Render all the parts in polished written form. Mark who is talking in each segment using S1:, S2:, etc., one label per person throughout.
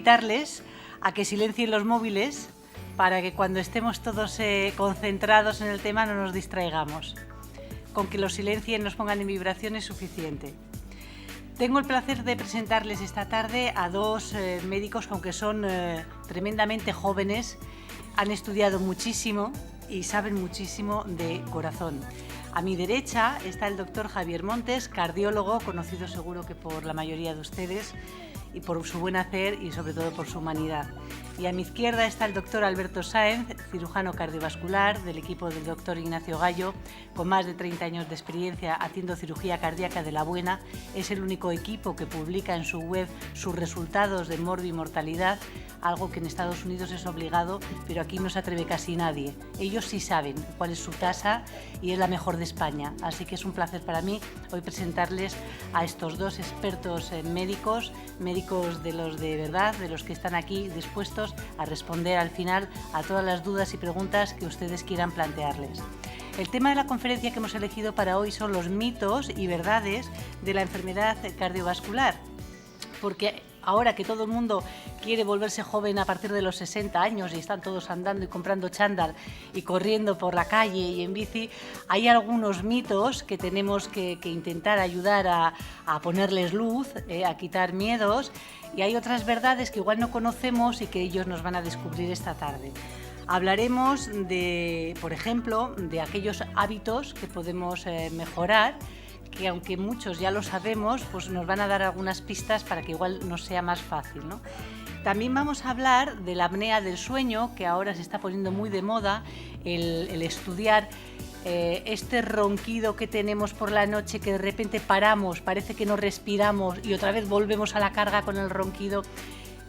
S1: invitarles a que silencien los móviles para que cuando estemos todos concentrados en el tema no nos distraigamos. Con que los silencien, nos pongan en vibración es suficiente. Tengo el placer de presentarles esta tarde a dos médicos que, aunque son tremendamente jóvenes, han estudiado muchísimo y saben muchísimo de corazón. A mi derecha está el doctor Javier Montes, cardiólogo, conocido seguro que por la mayoría de ustedes, y por su buen hacer y sobre todo por su humanidad. Y a mi izquierda está el doctor Alberto Sáenz, cirujano cardiovascular del equipo del doctor Ignacio Gallo, con más de 30 años de experiencia haciendo cirugía cardíaca de la buena. Es el único equipo que publica en su web sus resultados de morbimortalidad, algo que en Estados Unidos es obligado, pero aquí no se atreve casi nadie. Ellos sí saben cuál es su tasa y es la mejor de España. Así que es un placer para mí hoy presentarles a estos dos expertos médicos de los de verdad, de los que están aquí dispuestos a responder al final a todas las dudas y preguntas que ustedes quieran plantearles. El tema de la conferencia que hemos elegido para hoy son los mitos y verdades de la enfermedad cardiovascular, porque ahora que todo el mundo quiere volverse joven a partir de los 60 años y están todos andando y comprando chándal y corriendo por la calle y en bici, hay algunos mitos que tenemos que intentar ayudar a ponerles luz, a quitar miedos, y hay otras verdades que igual no conocemos y que ellos nos van a descubrir esta tarde. Hablaremos de, por ejemplo, de aquellos hábitos que podemos mejorar, que aunque muchos ya lo sabemos, pues nos van a dar algunas pistas para que igual nos sea más fácil, ¿no? También vamos a hablar de la apnea del sueño, que ahora se está poniendo muy de moda, el estudiar este ronquido que tenemos por la noche, que de repente paramos, parece que no respiramos y otra vez volvemos a la carga con el ronquido.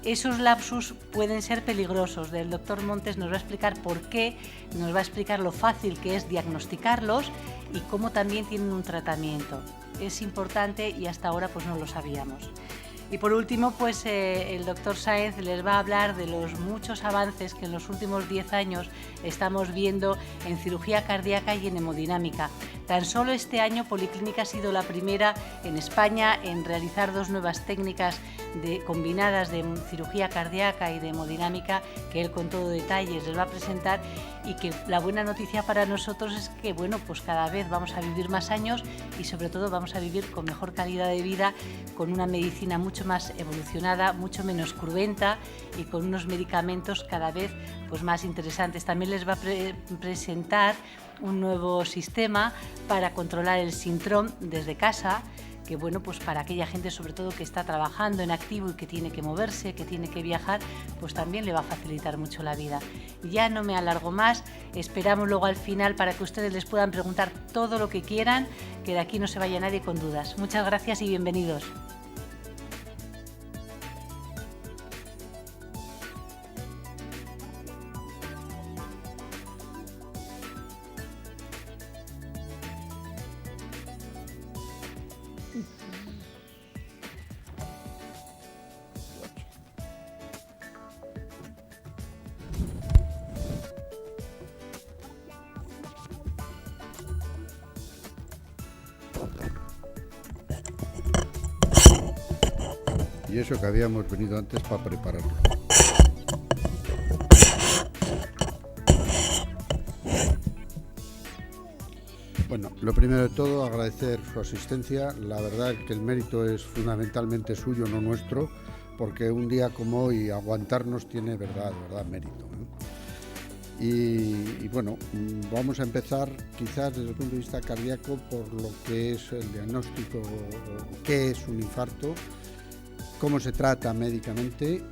S1: Esos lapsus pueden ser peligrosos. El doctor Montes nos va a explicar por qué, nos va a explicar lo fácil que es diagnosticarlos y cómo también tienen un tratamiento. Es importante y hasta ahora pues no lo sabíamos. Y por último, pues el doctor Sáenz les va a hablar de los muchos avances que en los últimos 10 años estamos viendo en cirugía cardíaca y en hemodinámica. Tan solo este año Policlínica ha sido la primera en España en realizar dos nuevas técnicas combinadas de cirugía cardíaca y de hemodinámica, que él con todo detalle les va a presentar, y que la buena noticia para nosotros es que bueno, pues cada vez vamos a vivir más años y sobre todo vamos a vivir con mejor calidad de vida, con una medicina mucho más evolucionada, mucho menos cruenta y con unos medicamentos cada vez pues más interesantes. También les va a presentar un nuevo sistema para controlar el sintrón desde casa, que bueno, pues para aquella gente sobre todo que está trabajando en activo y que tiene que moverse, que tiene que viajar, pues también le va a facilitar mucho la vida. Ya no me alargo más, esperamos luego al final para que ustedes les puedan preguntar todo lo que quieran, que de aquí no se vaya nadie con dudas. Muchas gracias y bienvenidos.
S2: Y eso que habíamos venido antes para prepararlo. Bueno, lo primero de todo, agradecer su asistencia. La verdad que el mérito es fundamentalmente suyo, no nuestro, porque un día como hoy aguantarnos tiene verdad mérito, ¿eh? Y bueno, vamos a empezar quizás desde el punto de vista cardíaco por lo que es el diagnóstico, qué es un infarto, cómo se trata médicamente,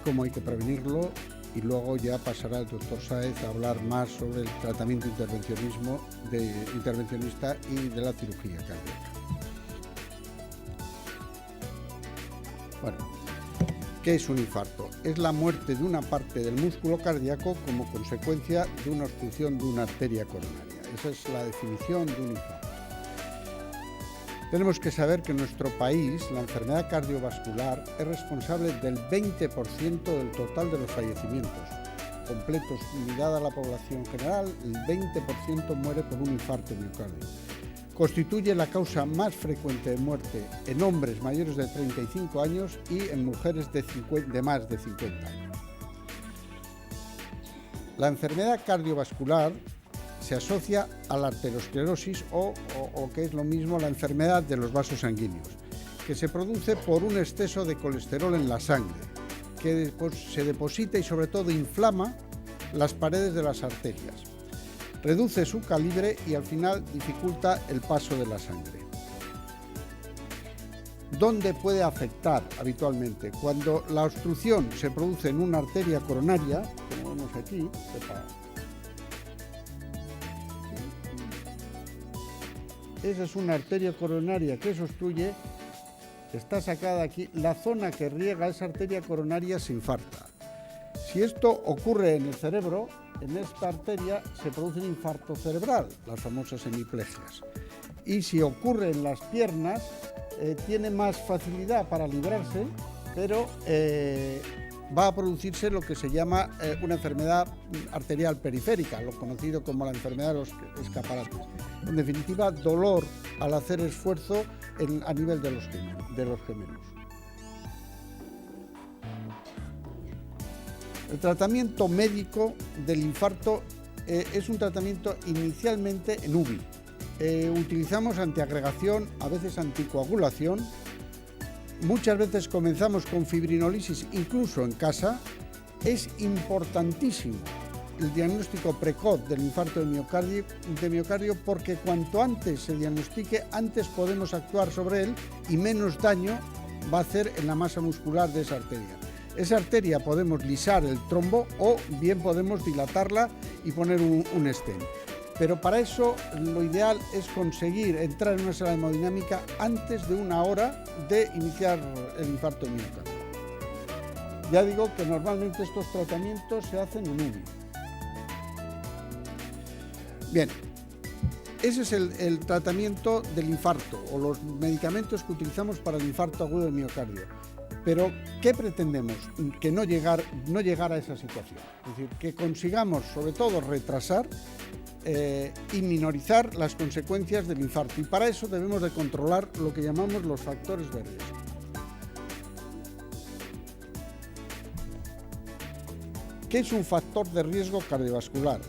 S2: cómo hay que prevenirlo, y luego ya pasará el doctor Sáenz a hablar más sobre el tratamiento intervencionista y de la cirugía cardíaca. Bueno, ¿qué es un infarto? Es la muerte de una parte del músculo cardíaco como consecuencia de una obstrucción de una arteria coronaria. Esa es la definición de un infarto. Tenemos que saber que en nuestro país la enfermedad cardiovascular es responsable del 20% del total de los fallecimientos completos. Mirada a la población general, el 20% muere por un infarto miocardio. Constituye la causa más frecuente de muerte en hombres mayores de 35 años y en mujeres de más de 50 años. La enfermedad cardiovascular se asocia a la arteriosclerosis o que es lo mismo, la enfermedad de los vasos sanguíneos, que se produce por un exceso de colesterol en la sangre, que se deposita y sobre todo inflama las paredes de las arterias. Reduce su calibre y al final dificulta el paso de la sangre. ¿Dónde puede afectar habitualmente? Cuando la obstrucción se produce en una arteria coronaria, como vemos aquí, esa es una arteria coronaria que se obstruye, está sacada aquí, la zona que riega esa arteria coronaria se infarta. Si esto ocurre en el cerebro, en esta arteria se produce un infarto cerebral, las famosas hemiplegias. Y si ocurre en las piernas, tiene más facilidad para librarse, pero va a producirse lo que se llama una enfermedad arterial periférica, lo conocido como la enfermedad de los escaparates. En definitiva, dolor al hacer esfuerzo a nivel de los gemelos. El tratamiento médico del infarto es un tratamiento inicialmente en UBI. Utilizamos antiagregación, a veces anticoagulación. Muchas veces comenzamos con fibrinolisis incluso en casa. Es importantísimo el diagnóstico precoz del infarto de miocardio porque cuanto antes se diagnostique, antes podemos actuar sobre él y menos daño va a hacer en la masa muscular de esa arteria. Esa arteria podemos lisar el trombo o bien podemos dilatarla y poner un stent. Pero para eso lo ideal es conseguir entrar en una sala de hemodinámica antes de 1 hora de iniciar el infarto de miocardio. Ya digo que normalmente estos tratamientos se hacen en UBI. Bien, ese es el tratamiento del infarto o los medicamentos que utilizamos para el infarto agudo de miocardio. Pero, ¿qué pretendemos? Que no llegar a esa situación. Es decir, que consigamos, sobre todo, retrasar y minorizar las consecuencias del infarto. Y para eso debemos de controlar lo que llamamos los factores de riesgo. ¿Qué es un factor de riesgo cardiovascular?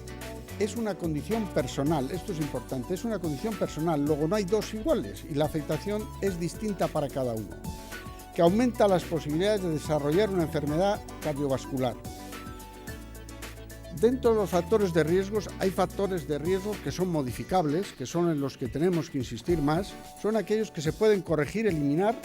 S2: Es una condición personal, esto es importante, es una condición personal, luego no hay dos iguales y la afectación es distinta para cada uno, que aumenta las posibilidades de desarrollar una enfermedad cardiovascular. Dentro de los factores de riesgos hay factores de riesgo que son modificables, que son en los que tenemos que insistir más, son aquellos que se pueden corregir, eliminar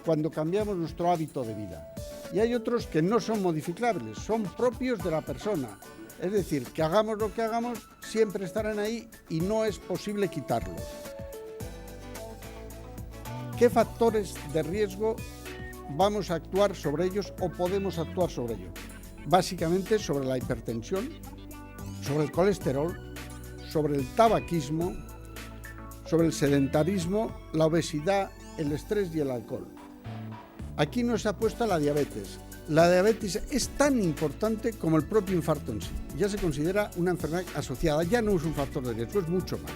S2: cuando cambiamos nuestro hábito de vida. Y hay otros que no son modificables, son propios de la persona. Es decir, que hagamos lo que hagamos, siempre estarán ahí y no es posible quitarlos. ¿Qué factores de riesgo vamos a actuar sobre ellos o podemos actuar sobre ellos? Básicamente sobre la hipertensión, sobre el colesterol, sobre el tabaquismo, sobre el sedentarismo, la obesidad, el estrés y el alcohol. Aquí no se ha puesto la diabetes. La diabetes es tan importante como el propio infarto en sí. Ya se considera una enfermedad asociada, ya no es un factor de riesgo, es mucho más.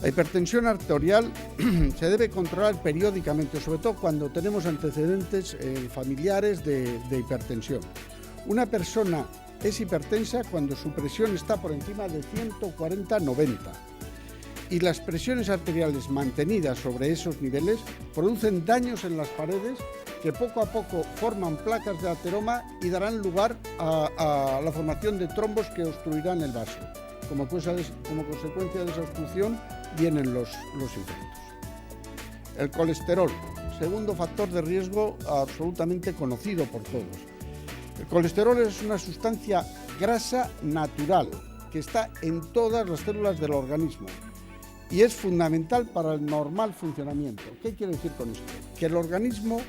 S2: La hipertensión arterial se debe controlar periódicamente, sobre todo cuando tenemos antecedentes familiares de hipertensión. Una persona es hipertensa cuando su presión está por encima de 140/90 y las presiones arteriales mantenidas sobre esos niveles producen daños en las paredes que poco a poco forman placas de ateroma y darán lugar a la formación de trombos que obstruirán el vaso. Como consecuencia de esa obstrucción vienen los infartos. El colesterol, segundo factor de riesgo absolutamente conocido por todos. El colesterol es una sustancia grasa natural que está en todas las células del organismo y es fundamental para el normal funcionamiento. ¿Qué quiero decir con esto? Que el organismo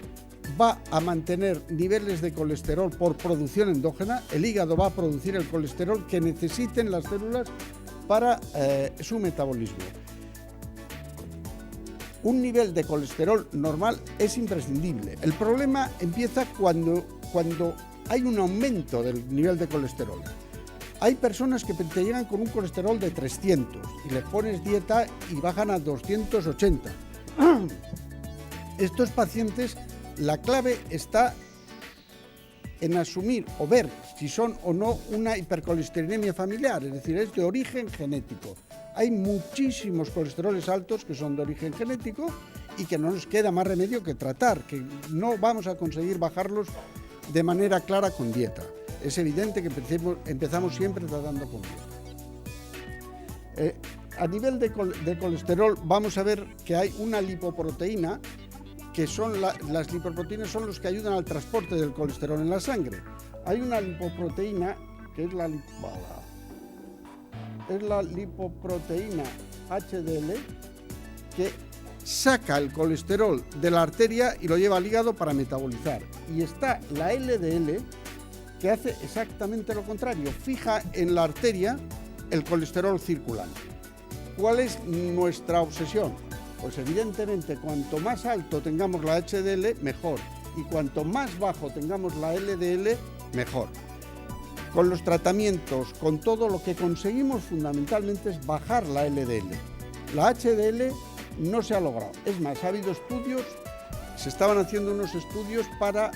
S2: va a mantener niveles de colesterol por producción endógena, el hígado va a producir el colesterol que necesiten las células para su metabolismo. Un nivel de colesterol normal es imprescindible. El problema empieza cuando hay un aumento del nivel de colesterol. Hay personas que te llegan con un colesterol de 300 y les pones dieta y bajan a 280. Estos pacientes, la clave está en asumir o ver si son o no una hipercolesterolemia familiar, es decir, es de origen genético. Hay muchísimos colesteroles altos que son de origen genético y que no nos queda más remedio que tratar, que no vamos a conseguir bajarlos de manera clara con dieta. Es evidente que empezamos siempre tratando con dieta. A nivel de colesterol vamos a ver que hay una lipoproteína, que son las lipoproteínas son los que ayudan al transporte del colesterol en la sangre. Hay una lipoproteína que es la lipoproteína HDL, que saca el colesterol de la arteria y lo lleva al hígado para metabolizar. Y está la LDL, que hace exactamente lo contrario, fija en la arteria el colesterol circulante. ¿Cuál es nuestra obsesión? Pues evidentemente cuanto más alto tengamos la HDL, mejor, y cuanto más bajo tengamos la LDL, mejor. Con los tratamientos, con todo, lo que conseguimos fundamentalmente es bajar la LDL. La HDL no se ha logrado. Es más, ha habido estudios, se estaban haciendo unos estudios para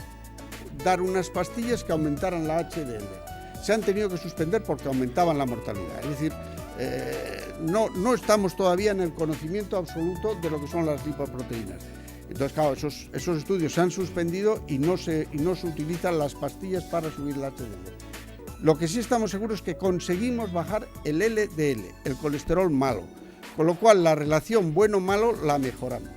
S2: dar unas pastillas que aumentaran la HDL. Se han tenido que suspender porque aumentaban la mortalidad. Es decir, no estamos todavía en el conocimiento absoluto de lo que son las lipoproteínas. Entonces, claro, esos estudios se han suspendido y no se utilizan las pastillas para subir la HDL. Lo que sí estamos seguros es que conseguimos bajar el LDL, el colesterol malo, con lo cual la relación bueno-malo la mejoramos.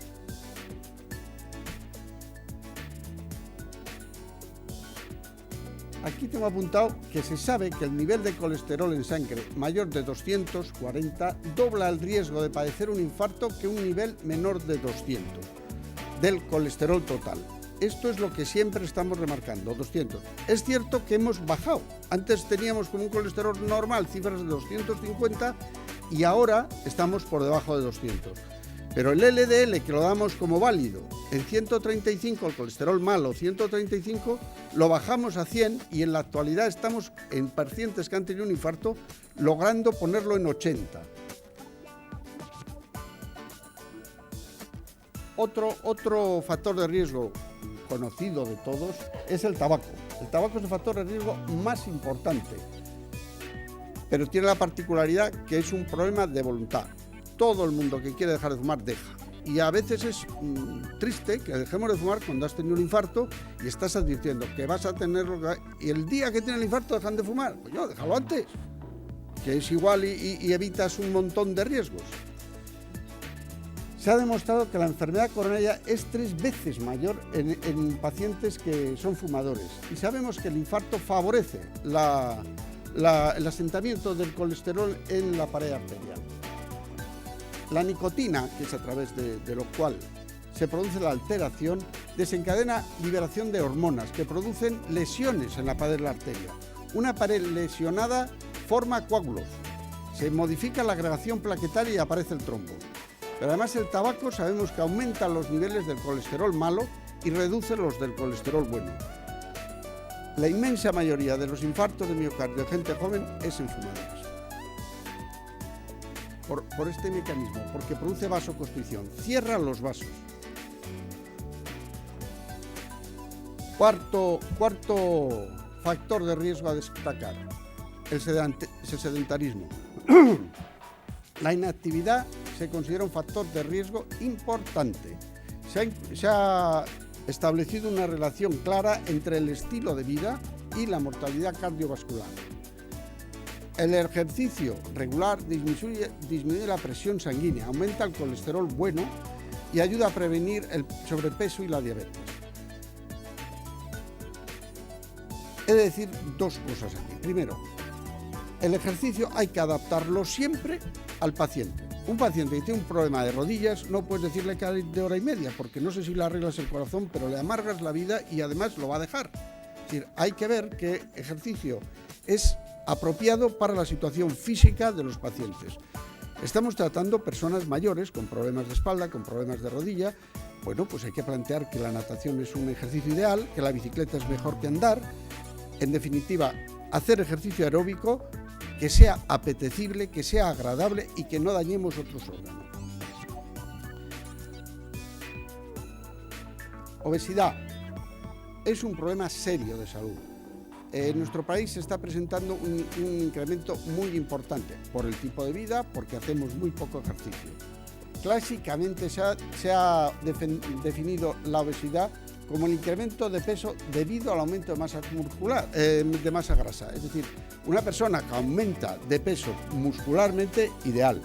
S2: Aquí tengo apuntado que se sabe que el nivel de colesterol en sangre mayor de 240 dobla el riesgo de padecer un infarto que un nivel menor de 200 del colesterol total. Esto es lo que siempre estamos remarcando, 200. Es cierto que hemos bajado. Antes teníamos con un colesterol normal cifras de 250 y ahora estamos por debajo de 200. Pero el LDL, que lo damos como válido, en 135, el colesterol malo, 135, lo bajamos a 100 y en la actualidad estamos en pacientes que han tenido un infarto logrando ponerlo en 80. Otro factor de riesgo conocido de todos es el tabaco. El tabaco es el factor de riesgo más importante, pero tiene la particularidad que es un problema de voluntad. Todo el mundo que quiere dejar de fumar, deja. Y a veces es triste que dejemos de fumar cuando has tenido un infarto y estás advirtiendo que vas a tenerlo. Y el día que tienes el infarto dejan de fumar. Pues yo, déjalo antes, que es igual y evitas un montón de riesgos. Se ha demostrado que la enfermedad coronaria es 3 veces mayor en pacientes que son fumadores. Y sabemos que el infarto favorece el asentamiento del colesterol en la pared arterial. La nicotina, que es a través de lo cual se produce la alteración, desencadena liberación de hormonas que producen lesiones en la pared de la arteria. Una pared lesionada forma coágulos, se modifica la agregación plaquetaria y aparece el trombo. Pero además el tabaco sabemos que aumenta los niveles del colesterol malo y reduce los del colesterol bueno. La inmensa mayoría de los infartos de miocardio de gente joven es en fumadores. Por este mecanismo, porque produce vasoconstricción, cierra los vasos. Cuarto factor de riesgo a destacar, el sedentarismo. La inactividad se considera un factor de riesgo importante. Se ha establecido una relación clara entre el estilo de vida y la mortalidad cardiovascular. El ejercicio regular disminuye la presión sanguínea, aumenta el colesterol bueno y ayuda a prevenir el sobrepeso y la diabetes. He de decir 2 cosas aquí. Primero, el ejercicio hay que adaptarlo siempre al paciente. Un paciente que tiene un problema de rodillas no puedes decirle que haga de hora y media, porque no sé si le arreglas el corazón, pero le amargas la vida y además lo va a dejar. Es decir, hay que ver qué ejercicio es apropiado para la situación física de los pacientes. Estamos tratando personas mayores con problemas de espalda, con problemas de rodilla. Bueno, pues hay que plantear que la natación es un ejercicio ideal, que la bicicleta es mejor que andar, En definitiva, hacer ejercicio aeróbico que sea apetecible, que sea agradable y que no dañemos otros órganos. Obesidad es un problema serio de salud. En nuestro país se está presentando un incremento muy importante por el tipo de vida, porque hacemos muy poco ejercicio. Clásicamente se ha definido la obesidad como el incremento de peso debido al aumento de masa muscular, de masa grasa. Es decir, una persona que aumenta de peso muscularmente, ideal.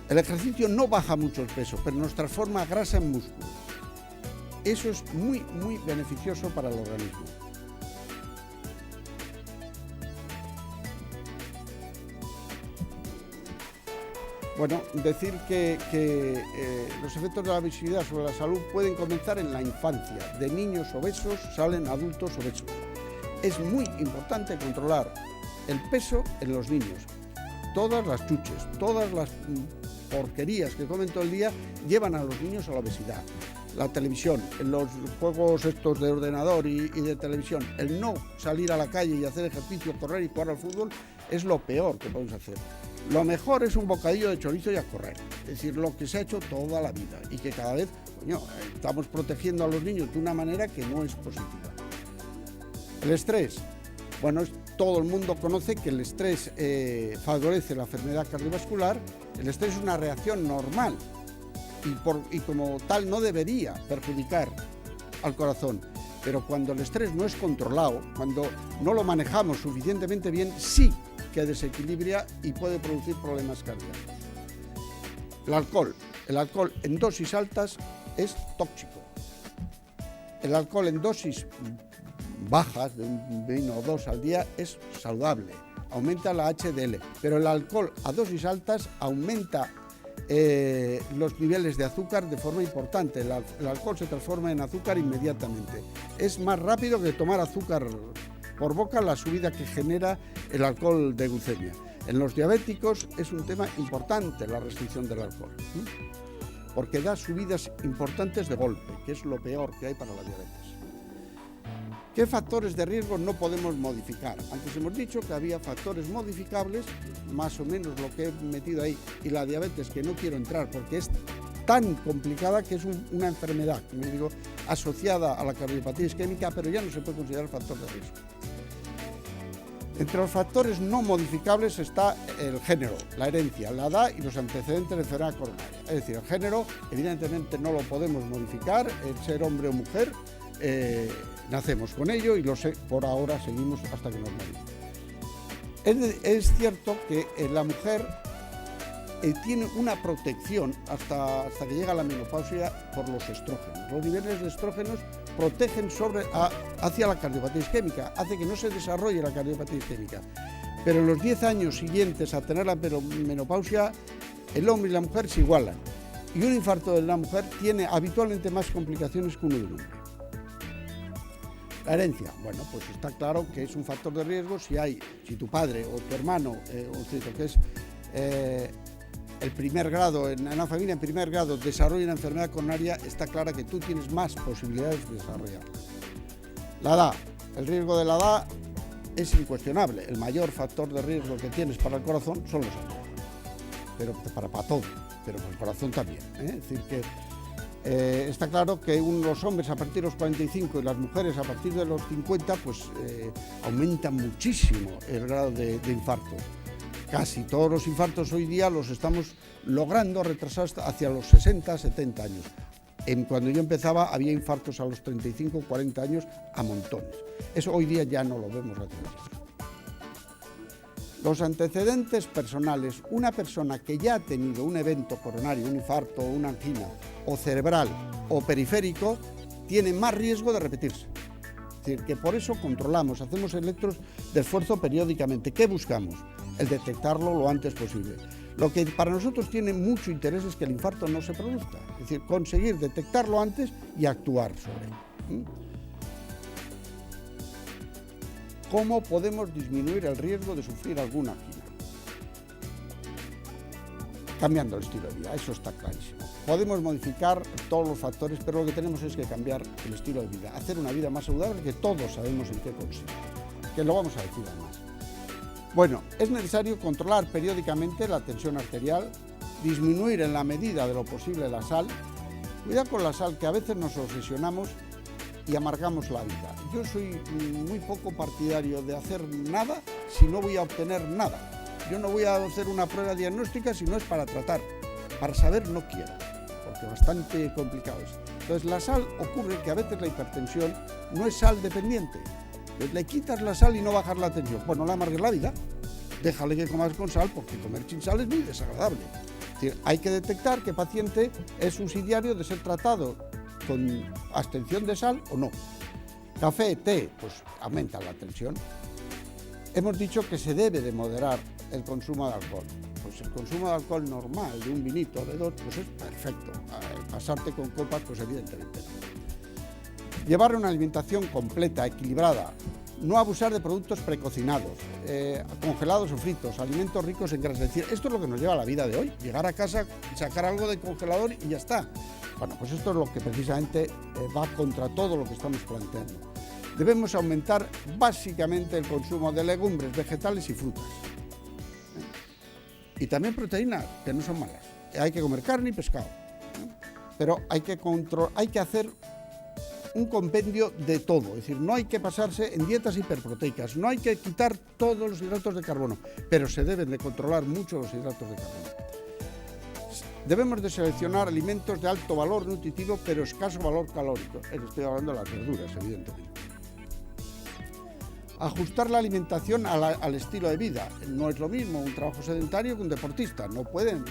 S2: El ejercicio no baja mucho el peso, pero nos transforma grasa en músculo. Eso es muy, muy beneficioso para el organismo. Bueno, decir que los efectos de la obesidad sobre la salud pueden comenzar en la infancia. De niños obesos salen adultos obesos. Es muy importante controlar el peso en los niños. Todas las chuches, todas las porquerías que comen todo el día llevan a los niños a la obesidad. La televisión, los juegos estos de ordenador y de televisión, el no salir a la calle y hacer ejercicio, correr y jugar al fútbol es lo peor que podemos hacer. Lo mejor es un bocadillo de chorizo y a correr, es decir, lo que se ha hecho toda la vida y que cada vez estamos protegiendo a los niños de una manera que no es positiva. El estrés, bueno, todo el mundo conoce que el estrés favorece la enfermedad cardiovascular. El estrés es una reacción normal y como tal no debería perjudicar al corazón, pero cuando el estrés no es controlado, cuando no lo manejamos suficientemente bien, sí que desequilibra y puede producir problemas cardíacos. El alcohol en dosis altas es tóxico. El alcohol en dosis bajas, de un vino o dos al día, es saludable, aumenta la HDL, pero el alcohol a dosis altas aumenta los niveles de azúcar de forma importante. El alcohol se transforma en azúcar inmediatamente. Es más rápido que tomar azúcar por boca la subida que genera el alcohol de glucemia. En los diabéticos es un tema importante la restricción del alcohol, porque da subidas importantes de golpe, que es lo peor que hay para la diabetes. ¿Qué factores de riesgo no podemos modificar? Antes hemos dicho que había factores modificables, más o menos lo que he metido ahí, y la diabetes, que no quiero entrar porque es tan complicada que es una enfermedad, como digo, asociada a la cardiopatía isquémica, pero ya no se puede considerar factor de riesgo. Entre los factores no modificables está el género, la herencia, la edad y los antecedentes de enfermedad coronaria. Es decir, el género evidentemente no lo podemos modificar, el ser hombre o mujer, nacemos con ello y por ahora seguimos hasta que nos morimos. Es cierto que la mujer tiene una protección hasta que llega la menopausia por los estrógenos. Los niveles de estrógenos protegen hacia la cardiopatía isquémica, hace que no se desarrolle la cardiopatía isquémica. Pero en los 10 años siguientes a tener la menopausia, el hombre y la mujer se igualan. Y un infarto de la mujer tiene habitualmente más complicaciones que uno del hombre. La herencia, bueno, pues está claro que es un factor de riesgo si tu padre o tu hermano, que es el primer grado, en una familia en primer grado, desarrolla una enfermedad coronaria, está clara que tú tienes más posibilidades de desarrollarla. La edad, el riesgo de la edad es incuestionable. El mayor factor de riesgo que tienes para el corazón son los años, pero para todo, pero para el corazón también. Es decir, que está claro que los hombres a partir de los 45 y las mujeres a partir de los 50 pues aumentan muchísimo el grado de infarto. Casi todos los infartos hoy día los estamos logrando retrasar hacia los 60, 70 años. Cuando yo empezaba había infartos a los 35, 40 años a montones. Eso hoy día ya no lo vemos relativamente. Los antecedentes personales, una persona que ya ha tenido un evento coronario, un infarto, una angina, o cerebral o periférico, tiene más riesgo de repetirse. Es decir, que por eso controlamos, hacemos electros de esfuerzo periódicamente. ¿Qué buscamos? El detectarlo lo antes posible. Lo que para nosotros tiene mucho interés es que el infarto no se produzca, es decir, conseguir detectarlo antes y actuar sobre él. ¿Cómo podemos disminuir el riesgo de sufrir alguna angina? Cambiando el estilo de vida, eso está clarísimo. Podemos modificar todos los factores, pero lo que tenemos es que cambiar el estilo de vida, hacer una vida más saludable, que todos sabemos en qué consiste, que lo vamos a decir además. Bueno, es necesario controlar periódicamente la tensión arterial, disminuir en la medida de lo posible la sal. Cuidado con la sal, que a veces nos obsesionamos y amargamos la vida. Yo soy muy poco partidario de hacer nada si no voy a obtener nada. Yo no voy a hacer una prueba diagnóstica si no es para tratar. Para saber no quiero, porque bastante complicado es. Entonces la sal, ocurre que a veces la hipertensión no es sal dependiente. Le quitas la sal y no bajas la tensión. Pues no le amargues la vida, déjale que comas con sal, porque comer sin sal es muy desagradable. Es decir, hay que detectar qué paciente es subsidiario de ser tratado con abstención de sal o no. Café, té, pues aumenta la tensión. Hemos dicho que se debe de moderar el consumo de alcohol. Pues el consumo de alcohol normal, de un vinito, de dos, pues es perfecto. Pasarte con copas, pues evidentemente no. Llevar una alimentación completa, equilibrada, no abusar de productos precocinados, congelados o fritos, alimentos ricos en grasa. Es decir, esto es lo que nos lleva a la vida de hoy, llegar a casa, sacar algo del congelador y ya está. Bueno, pues esto es lo que precisamente va contra todo lo que estamos planteando. Debemos aumentar básicamente el consumo de legumbres, vegetales y frutas. Y también proteínas, que no son malas. Hay que comer carne y pescado. Pero hay que hacer un compendio de todo. Es decir, no hay que pasarse en dietas hiperproteicas, no hay que quitar todos los hidratos de carbono, pero se deben de controlar mucho los hidratos de carbono. Debemos de seleccionar alimentos de alto valor nutritivo, pero escaso valor calórico. Estoy hablando de las verduras, evidentemente. Ajustar la alimentación al estilo de vida. No es lo mismo un trabajo sedentario que un deportista. No pueden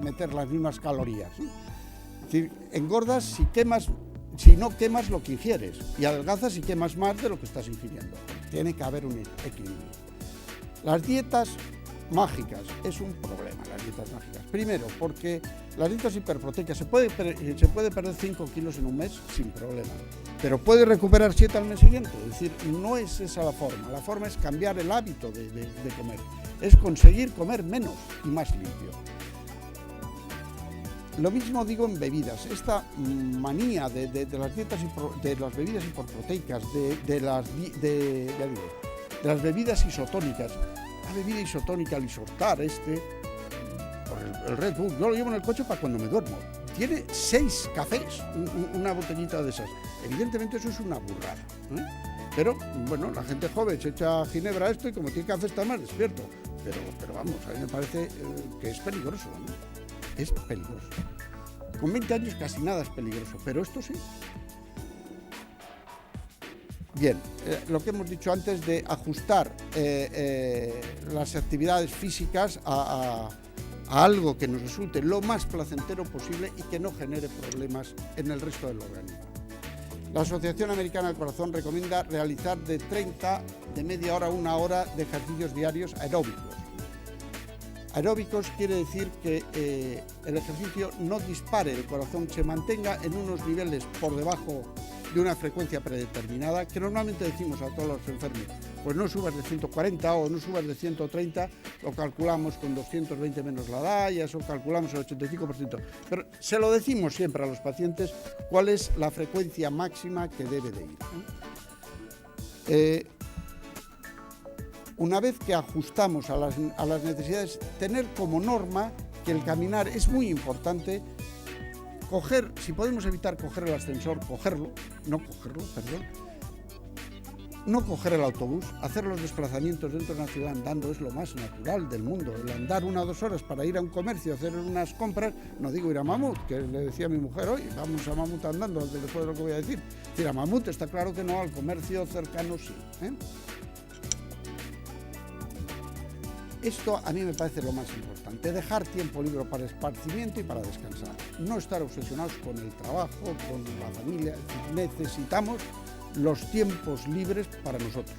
S2: meter las mismas calorías. Es decir, engordas si no quemas lo que ingieres, y adelgazas si quemas más de lo que estás ingiriendo. Tiene que haber un equilibrio. Las dietas mágicas es un problema, las dietas mágicas. Primero, porque las dietas hiperproteicas se puede perder 5 kilos en un mes sin problema, pero puede recuperar 7 al mes siguiente. Es decir, no es esa la forma. La forma es cambiar el hábito de comer, es conseguir comer menos y más limpio. Lo mismo digo en bebidas. Esta manía de las dietas de las bebidas hiperproteicas, de las bebidas isotónicas. La bebida isotónica, el Isortar, el Red Bull, yo lo llevo en el coche para cuando me duermo. Tiene 6 cafés, una botellita de esas. Evidentemente eso es una burrada, ¿eh? Pero, bueno, la gente joven se echa ginebra a esto y como tiene café está más despierto. Pero vamos, a mí me parece que es peligroso, ¿no? Es peligroso. Con 20 años casi nada es peligroso, pero esto sí. Bien, lo que hemos dicho antes de ajustar las actividades físicas a algo que nos resulte lo más placentero posible y que no genere problemas en el resto del organismo. La Asociación Americana del Corazón recomienda realizar de media hora a 1 hora de ejercicios diarios aeróbicos. Aeróbicos quiere decir que el ejercicio no dispare el corazón, se mantenga en unos niveles por debajo de una frecuencia predeterminada, que normalmente decimos a todos los enfermos, pues no subas de 140 o no subas de 130, lo calculamos con 220 menos la edad y eso calculamos el 85%. Pero se lo decimos siempre a los pacientes cuál es la frecuencia máxima que debe de ir. Una vez que ajustamos a las necesidades, tener como norma que el caminar es muy importante. Coger, si podemos evitar coger el ascensor, no coger el autobús, hacer los desplazamientos dentro de una ciudad andando es lo más natural del mundo. El andar 1 o 2 horas para ir a un comercio, hacer unas compras, no digo ir a Mamut, que le decía a mi mujer hoy, vamos a Mamut andando, después de lo que voy a decir. Ir a Mamut está claro que no, al comercio cercano sí, ¿eh? Esto a mí me parece lo más importante, dejar tiempo libre para esparcimiento y para descansar. No estar obsesionados con el trabajo, con la familia. Necesitamos los tiempos libres para nosotros.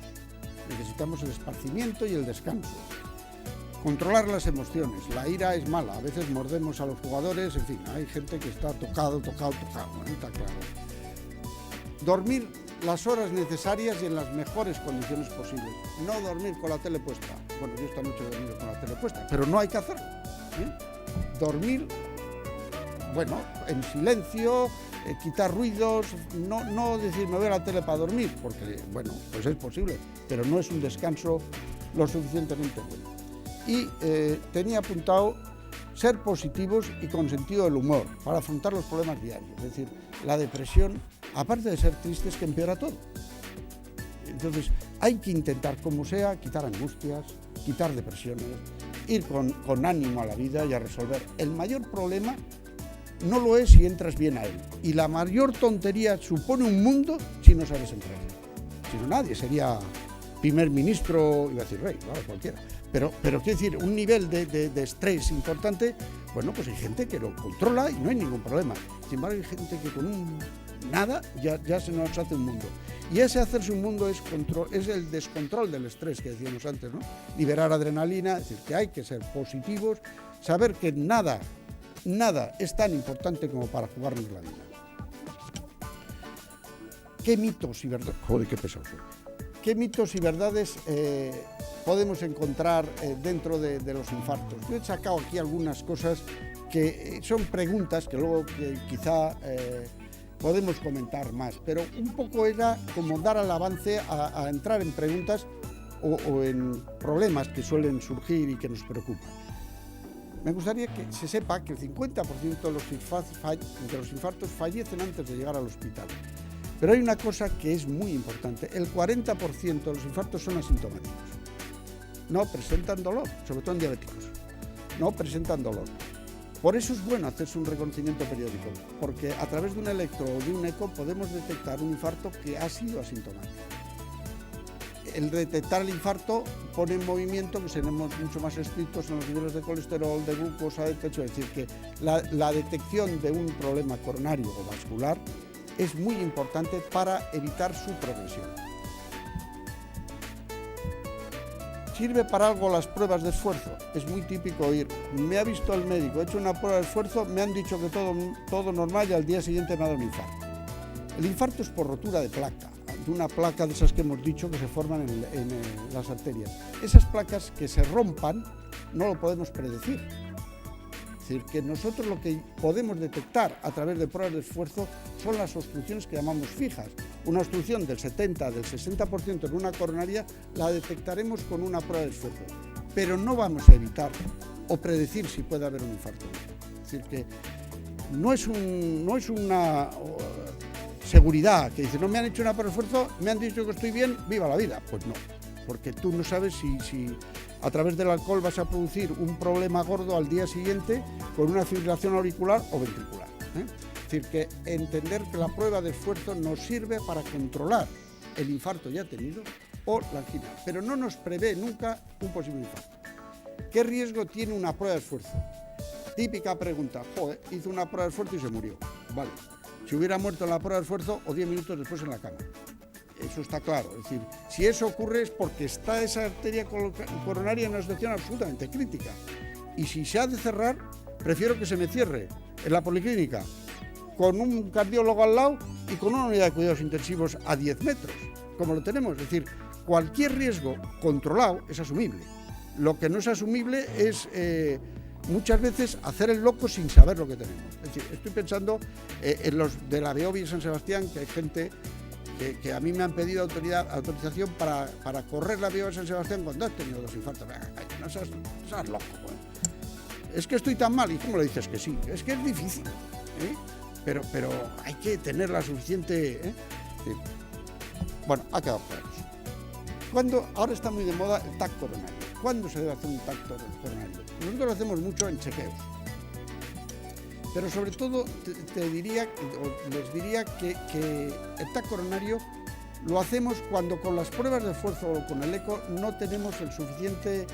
S2: Necesitamos el esparcimiento y el descanso. Controlar las emociones. La ira es mala. A veces mordemos a los jugadores. En fin, hay gente que está tocado, ¿no? Está claro. Dormir las horas necesarias y en las mejores condiciones posibles. No dormir con la tele puesta. Bueno, yo esta noche he dormido con la tele puesta, pero no hay que hacerlo, ¿eh? Dormir bueno, en silencio, quitar ruidos, no decir me voy a la tele para dormir, porque, bueno, pues es posible, pero no es un descanso lo suficientemente bueno. Y tenía apuntado ser positivos y con sentido del humor para afrontar los problemas diarios. Es decir, la depresión, aparte de ser triste, es que empeora todo. Entonces, hay que intentar, como sea, quitar angustias, quitar depresiones, ir con ánimo a la vida y a resolver. El mayor problema no lo es si entras bien a él. Y la mayor tontería supone un mundo si no sabes entrar. Si no, nadie sería primer ministro, iba a decir rey, claro, cualquiera. Pero quiero decir, un nivel de estrés importante, bueno, pues hay gente que lo controla y no hay ningún problema. Sin embargo, hay gente que con nada ya se nos hace un mundo. Y ese hacerse un mundo es el descontrol del estrés que decíamos antes, ¿no? Liberar adrenalina, es decir, que hay que ser positivos, saber que nada es tan importante como para jugarnos la vida. ¿Qué mitos y verdades? Joder, qué pesado soy. ¿Qué mitos y verdades podemos encontrar dentro de los infartos? Yo he sacado aquí algunas cosas que son preguntas que luego quizá podemos comentar más, pero un poco era como dar al avance a entrar en preguntas o en problemas que suelen surgir y que nos preocupan. Me gustaría que se sepa que el 50% de los infartos fallecen antes de llegar al hospital. Pero hay una cosa que es muy importante, el 40% de los infartos son asintomáticos. No presentan dolor, sobre todo en diabéticos. No presentan dolor. Por eso es bueno hacerse un reconocimiento periódico, porque a través de un electro o de un eco podemos detectar un infarto que ha sido asintomático. El detectar el infarto pone en movimiento que seremos mucho más estrictos en los niveles de colesterol, de glucosa, de techo, es decir, que la detección de un problema coronario o vascular es muy importante para evitar su progresión. ¿Sirve para algo las pruebas de esfuerzo? Es muy típico oír, me ha visto el médico, he hecho una prueba de esfuerzo, me han dicho que todo normal y al día siguiente me ha dado un infarto. El infarto es por rotura de placa, de una placa de esas que hemos dicho que se forman en las arterias. Esas placas que se rompan no lo podemos predecir. Es decir, que nosotros lo que podemos detectar a través de pruebas de esfuerzo son las obstrucciones que llamamos fijas. Una obstrucción del 70, del 60% en una coronaria la detectaremos con una prueba de esfuerzo, pero no vamos a evitar o predecir si puede haber un infarto. Es decir, que no es una seguridad que dice, no me han hecho una prueba de esfuerzo, me han dicho que estoy bien, viva la vida. Pues no, porque tú no sabes si a través del alcohol vas a producir un problema gordo al día siguiente con una fibrilación auricular o ventricular. Es decir, que entender que la prueba de esfuerzo nos sirve para controlar el infarto ya tenido o la angina, pero no nos prevé nunca un posible infarto. ¿Qué riesgo tiene una prueba de esfuerzo? Típica pregunta, joder, hizo una prueba de esfuerzo y se murió. Vale, si hubiera muerto en la prueba de esfuerzo o 10 minutos después en la cama. Eso está claro, es decir, si eso ocurre es porque está esa arteria coronaria en una situación absolutamente crítica. Y si se ha de cerrar, prefiero que se me cierre en la policlínica, con un cardiólogo al lado y con una unidad de cuidados intensivos a 10 metros, como lo tenemos. Es decir, cualquier riesgo controlado es asumible. Lo que no es asumible es muchas veces hacer el loco sin saber lo que tenemos. Es decir, estoy pensando en los de la Beovia San Sebastián, que hay gente que a mí me han pedido autorización para correr la Beovia San Sebastián cuando has tenido 2 infartos. No seas loco. Es que estoy tan mal. ¿Y cómo le dices que sí? Es que es difícil. Pero hay que tener la suficiente... Sí. Bueno, ha quedado claro. Ahora está muy de moda el TAC coronario. ¿Cuándo se debe hacer un TAC coronario? Nosotros lo hacemos mucho en chequeos. Pero sobre todo les diría que el TAC coronario lo hacemos cuando con las pruebas de esfuerzo o con el eco no tenemos el suficiente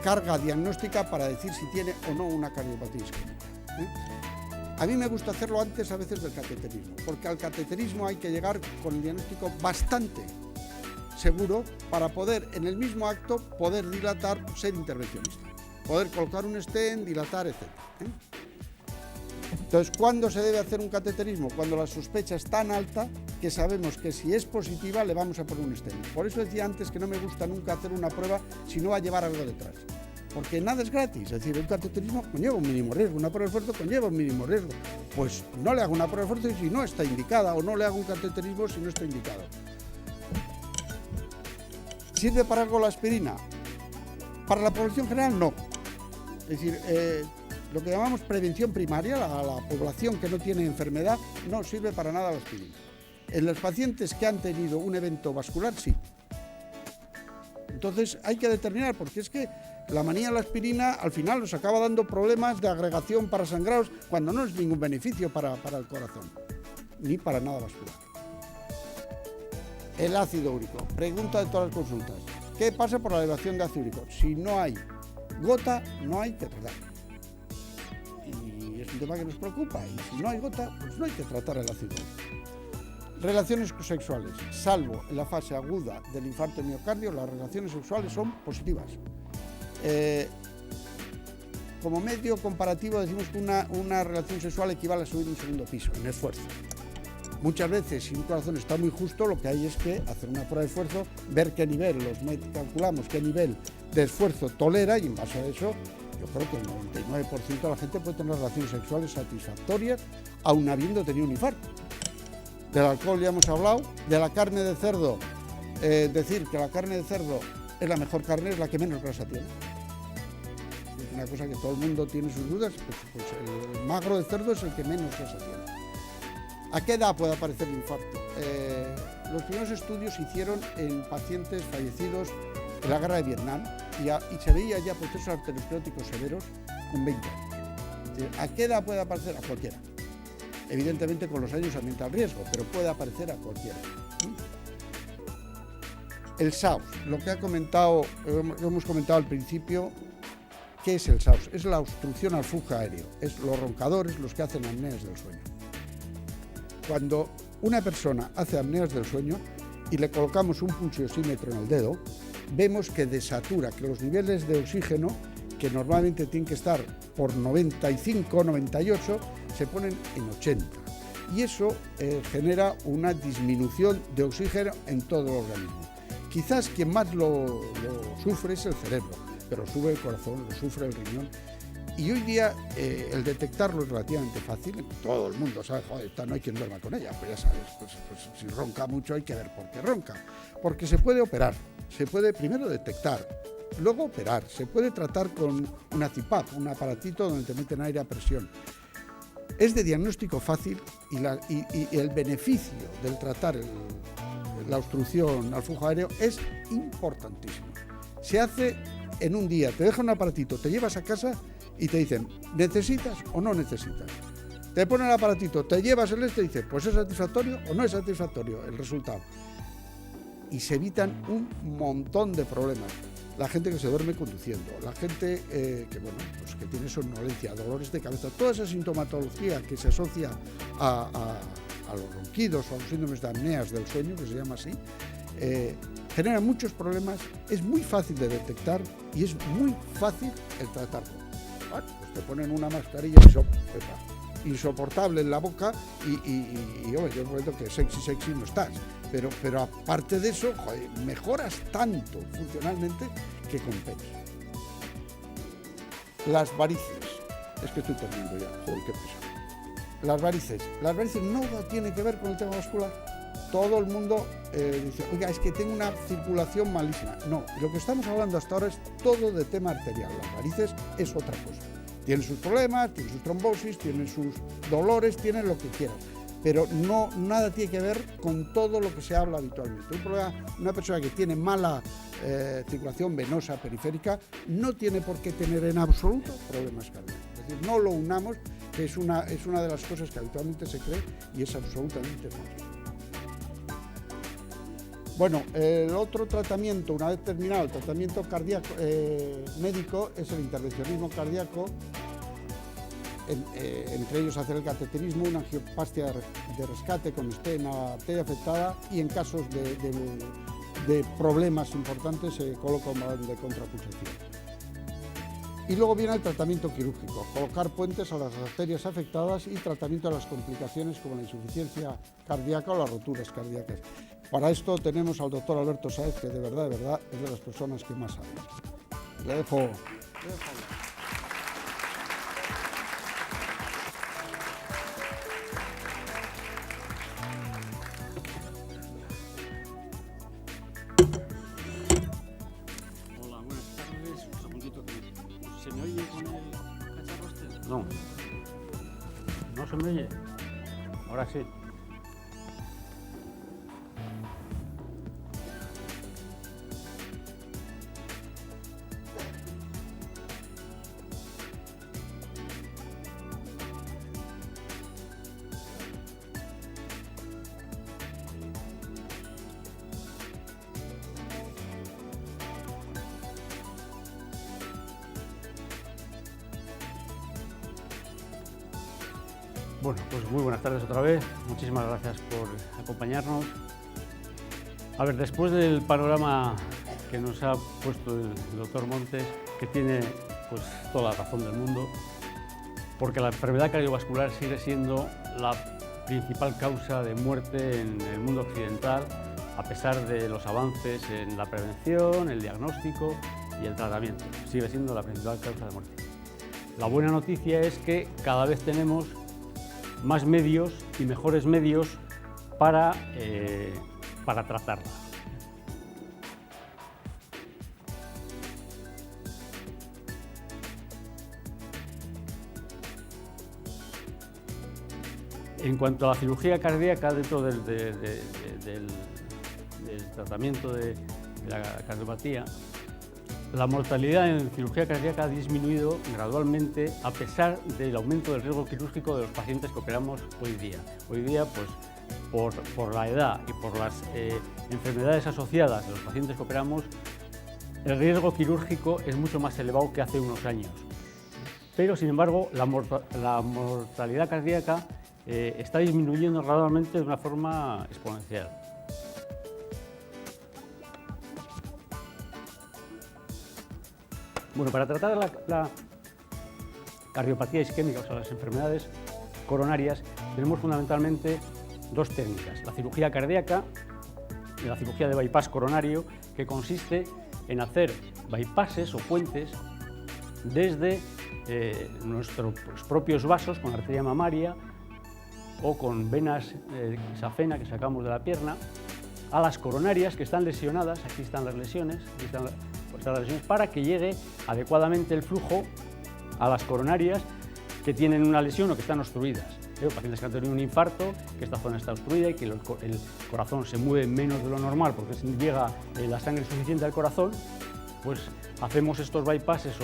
S2: carga diagnóstica para decir si tiene o no una cardiopatía isquémica. A mí me gusta hacerlo antes a veces del cateterismo, porque al cateterismo hay que llegar con el diagnóstico bastante seguro para poder, en el mismo acto, poder dilatar, ser intervencionista, poder colocar un stent, dilatar, etc. Entonces, ¿cuándo se debe hacer un cateterismo? Cuando la sospecha es tan alta que sabemos que si es positiva le vamos a poner un stent. Por eso decía antes que no me gusta nunca hacer una prueba si no va a llevar algo detrás. porque nada es gratis, es decir, un cateterismo conlleva un mínimo riesgo, una prueba de esfuerzo conlleva un mínimo riesgo, pues no le hago una prueba de esfuerzo si no está indicada, o no le hago un cateterismo si no está indicado. ¿Sirve para algo la aspirina? Para la población general, no. Es decir, lo que llamamos prevención primaria, la población que no tiene enfermedad, no sirve para nada la aspirina. En los pacientes que han tenido un evento vascular, sí. Entonces hay que determinar, porque es que la manía de la aspirina al final nos acaba dando problemas de agregación para sangrados cuando no es ningún beneficio para el corazón, ni para nada vascular. El ácido úrico. Pregunta de todas las consultas. ¿Qué pasa por la elevación de ácido úrico? Si no hay gota, no hay que tratar. Y es un tema que nos preocupa. Y si no hay gota, pues no hay que tratar el ácido úrico. Relaciones sexuales. Salvo en la fase aguda del infarto de miocardio, las relaciones sexuales son positivas. Como medio comparativo decimos que una relación sexual equivale a subir un segundo piso en esfuerzo. Muchas veces, si un corazón está muy justo, lo que hay es que hacer una prueba de esfuerzo, ver qué nivel, calculamos qué nivel de esfuerzo tolera, y en base a eso, yo creo que el 99% de la gente puede tener relaciones sexuales satisfactorias, aun habiendo tenido un infarto. Del alcohol ya hemos hablado, de la carne de cerdo, decir que la carne de cerdo es la mejor carne, es la que menos grasa tiene. Es una cosa que todo el mundo tiene sus dudas, pues el magro de cerdo es el que menos grasa tiene. ¿A qué edad puede aparecer el infarto? Los primeros estudios se hicieron en pacientes fallecidos en la guerra de Vietnam y se veía ya procesos arterioscleróticos severos con 20 años. ¿A qué edad puede aparecer? A cualquiera. Evidentemente con los años aumenta el riesgo, pero puede aparecer a cualquiera. El SAUS, lo que hemos comentado al principio, ¿qué es el SAUS? Es la obstrucción al flujo aéreo, es los roncadores los que hacen apneas del sueño. Cuando una persona hace apneas del sueño y le colocamos un pulsiosímetro en el dedo, vemos que desatura, que los niveles de oxígeno, que normalmente tienen que estar por 95, 98, se ponen en 80. Y eso genera una disminución de oxígeno en todo el organismo. Quizás quien más lo sufre es el cerebro, pero sube el corazón, lo sufre el riñón. Y hoy día el detectarlo es relativamente fácil. Todo el mundo sabe, joder, no hay quien duerma con ella, pues ya sabes, pues si ronca mucho hay que ver por qué ronca. Porque se puede operar, se puede primero detectar, luego operar, se puede tratar con una CPAP, un aparatito donde te meten aire a presión. Es de diagnóstico fácil y el beneficio del tratar la obstrucción al flujo aéreo es importantísimo. Se hace en un día, te dejan un aparatito, te llevas a casa y te dicen, ¿necesitas o no necesitas? Te ponen el aparatito, te llevas el y dices, pues es satisfactorio o no es satisfactorio el resultado. Y se evitan un montón de problemas. La gente que se duerme conduciendo, la gente que tiene somnolencia, dolores de cabeza, toda esa sintomatología que se asocia a los ronquidos o a los síndromes de apneas del sueño, que se llama así, genera muchos problemas, es muy fácil de detectar y es muy fácil el tratarlo. Bueno, pues te ponen una mascarilla insoportable en la boca y hombre, yo recuerdo que sexy no estás. Pero aparte de eso, joder, mejoras tanto funcionalmente que compensa. Las varices. Es que estoy terminando ya. Joder, qué pesado. Las varices. Las varices no tienen que ver con el tema vascular. Todo el mundo dice, oiga, es que tengo una circulación malísima. No, lo que estamos hablando hasta ahora es todo de tema arterial. Las varices es otra cosa. Tienen sus problemas, tienen sus trombosis, tienen sus dolores, tienen lo que quieran. Pero nada tiene que ver con todo lo que se habla habitualmente. Una persona que tiene mala circulación venosa periférica no tiene por qué tener en absoluto problemas cardíacos. Es decir, no lo unamos, que es una de las cosas que habitualmente se cree y es absolutamente falso. Bueno, el otro tratamiento, una vez terminado el tratamiento cardíaco médico, es el intervencionismo cardíaco. Entre ellos hacer el cateterismo, una angioplastia de rescate con stent en la arteria afectada y en casos de problemas importantes se coloca un balón de contrapulsación. Y luego viene el tratamiento quirúrgico, colocar puentes a las arterias afectadas y tratamiento de las complicaciones como la insuficiencia cardíaca o las roturas cardíacas. Para esto tenemos al doctor Alberto Sáez, que de verdad es de las personas que más sabe. Le dejo
S3: Hola, buenas tardes. Un segundito que ¿se me oye con el cacharro este? No. ¿No se me oye? Ahora sí. Bueno, pues muy buenas tardes otra vez. Muchísimas gracias por acompañarnos. A ver, después del panorama que nos ha puesto el doctor Montes, que tiene pues toda la razón del mundo, porque la enfermedad cardiovascular sigue siendo la principal causa de muerte en el mundo occidental, a pesar de los avances en la prevención, el diagnóstico y el tratamiento. Sigue siendo la principal causa de muerte. La buena noticia es que cada vez tenemos más medios y mejores medios para tratarla. En cuanto a la cirugía cardíaca, dentro del tratamiento de la cardiopatía, la mortalidad en cirugía cardíaca ha disminuido gradualmente a pesar del aumento del riesgo quirúrgico de los pacientes que operamos hoy día. Hoy día, pues, por la edad y por las enfermedades asociadas de los pacientes que operamos, el riesgo quirúrgico es mucho más elevado que hace unos años. Pero, sin embargo, la mortalidad cardíaca está disminuyendo gradualmente de una forma exponencial. Bueno, para tratar la cardiopatía isquémica, o sea, las enfermedades coronarias, tenemos fundamentalmente dos técnicas: la cirugía cardíaca y la cirugía de bypass coronario, que consiste en hacer bypasses o puentes desde nuestros propios vasos con arteria mamaria o con venas safena que sacamos de la pierna a las coronarias que están lesionadas. Aquí están las lesiones, para que llegue adecuadamente el flujo a las coronarias que tienen una lesión o que están obstruidas. Pacientes que han tenido un infarto, que esta zona está obstruida y que el corazón se mueve menos de lo normal porque llega la sangre suficiente al corazón, pues hacemos estos bypasses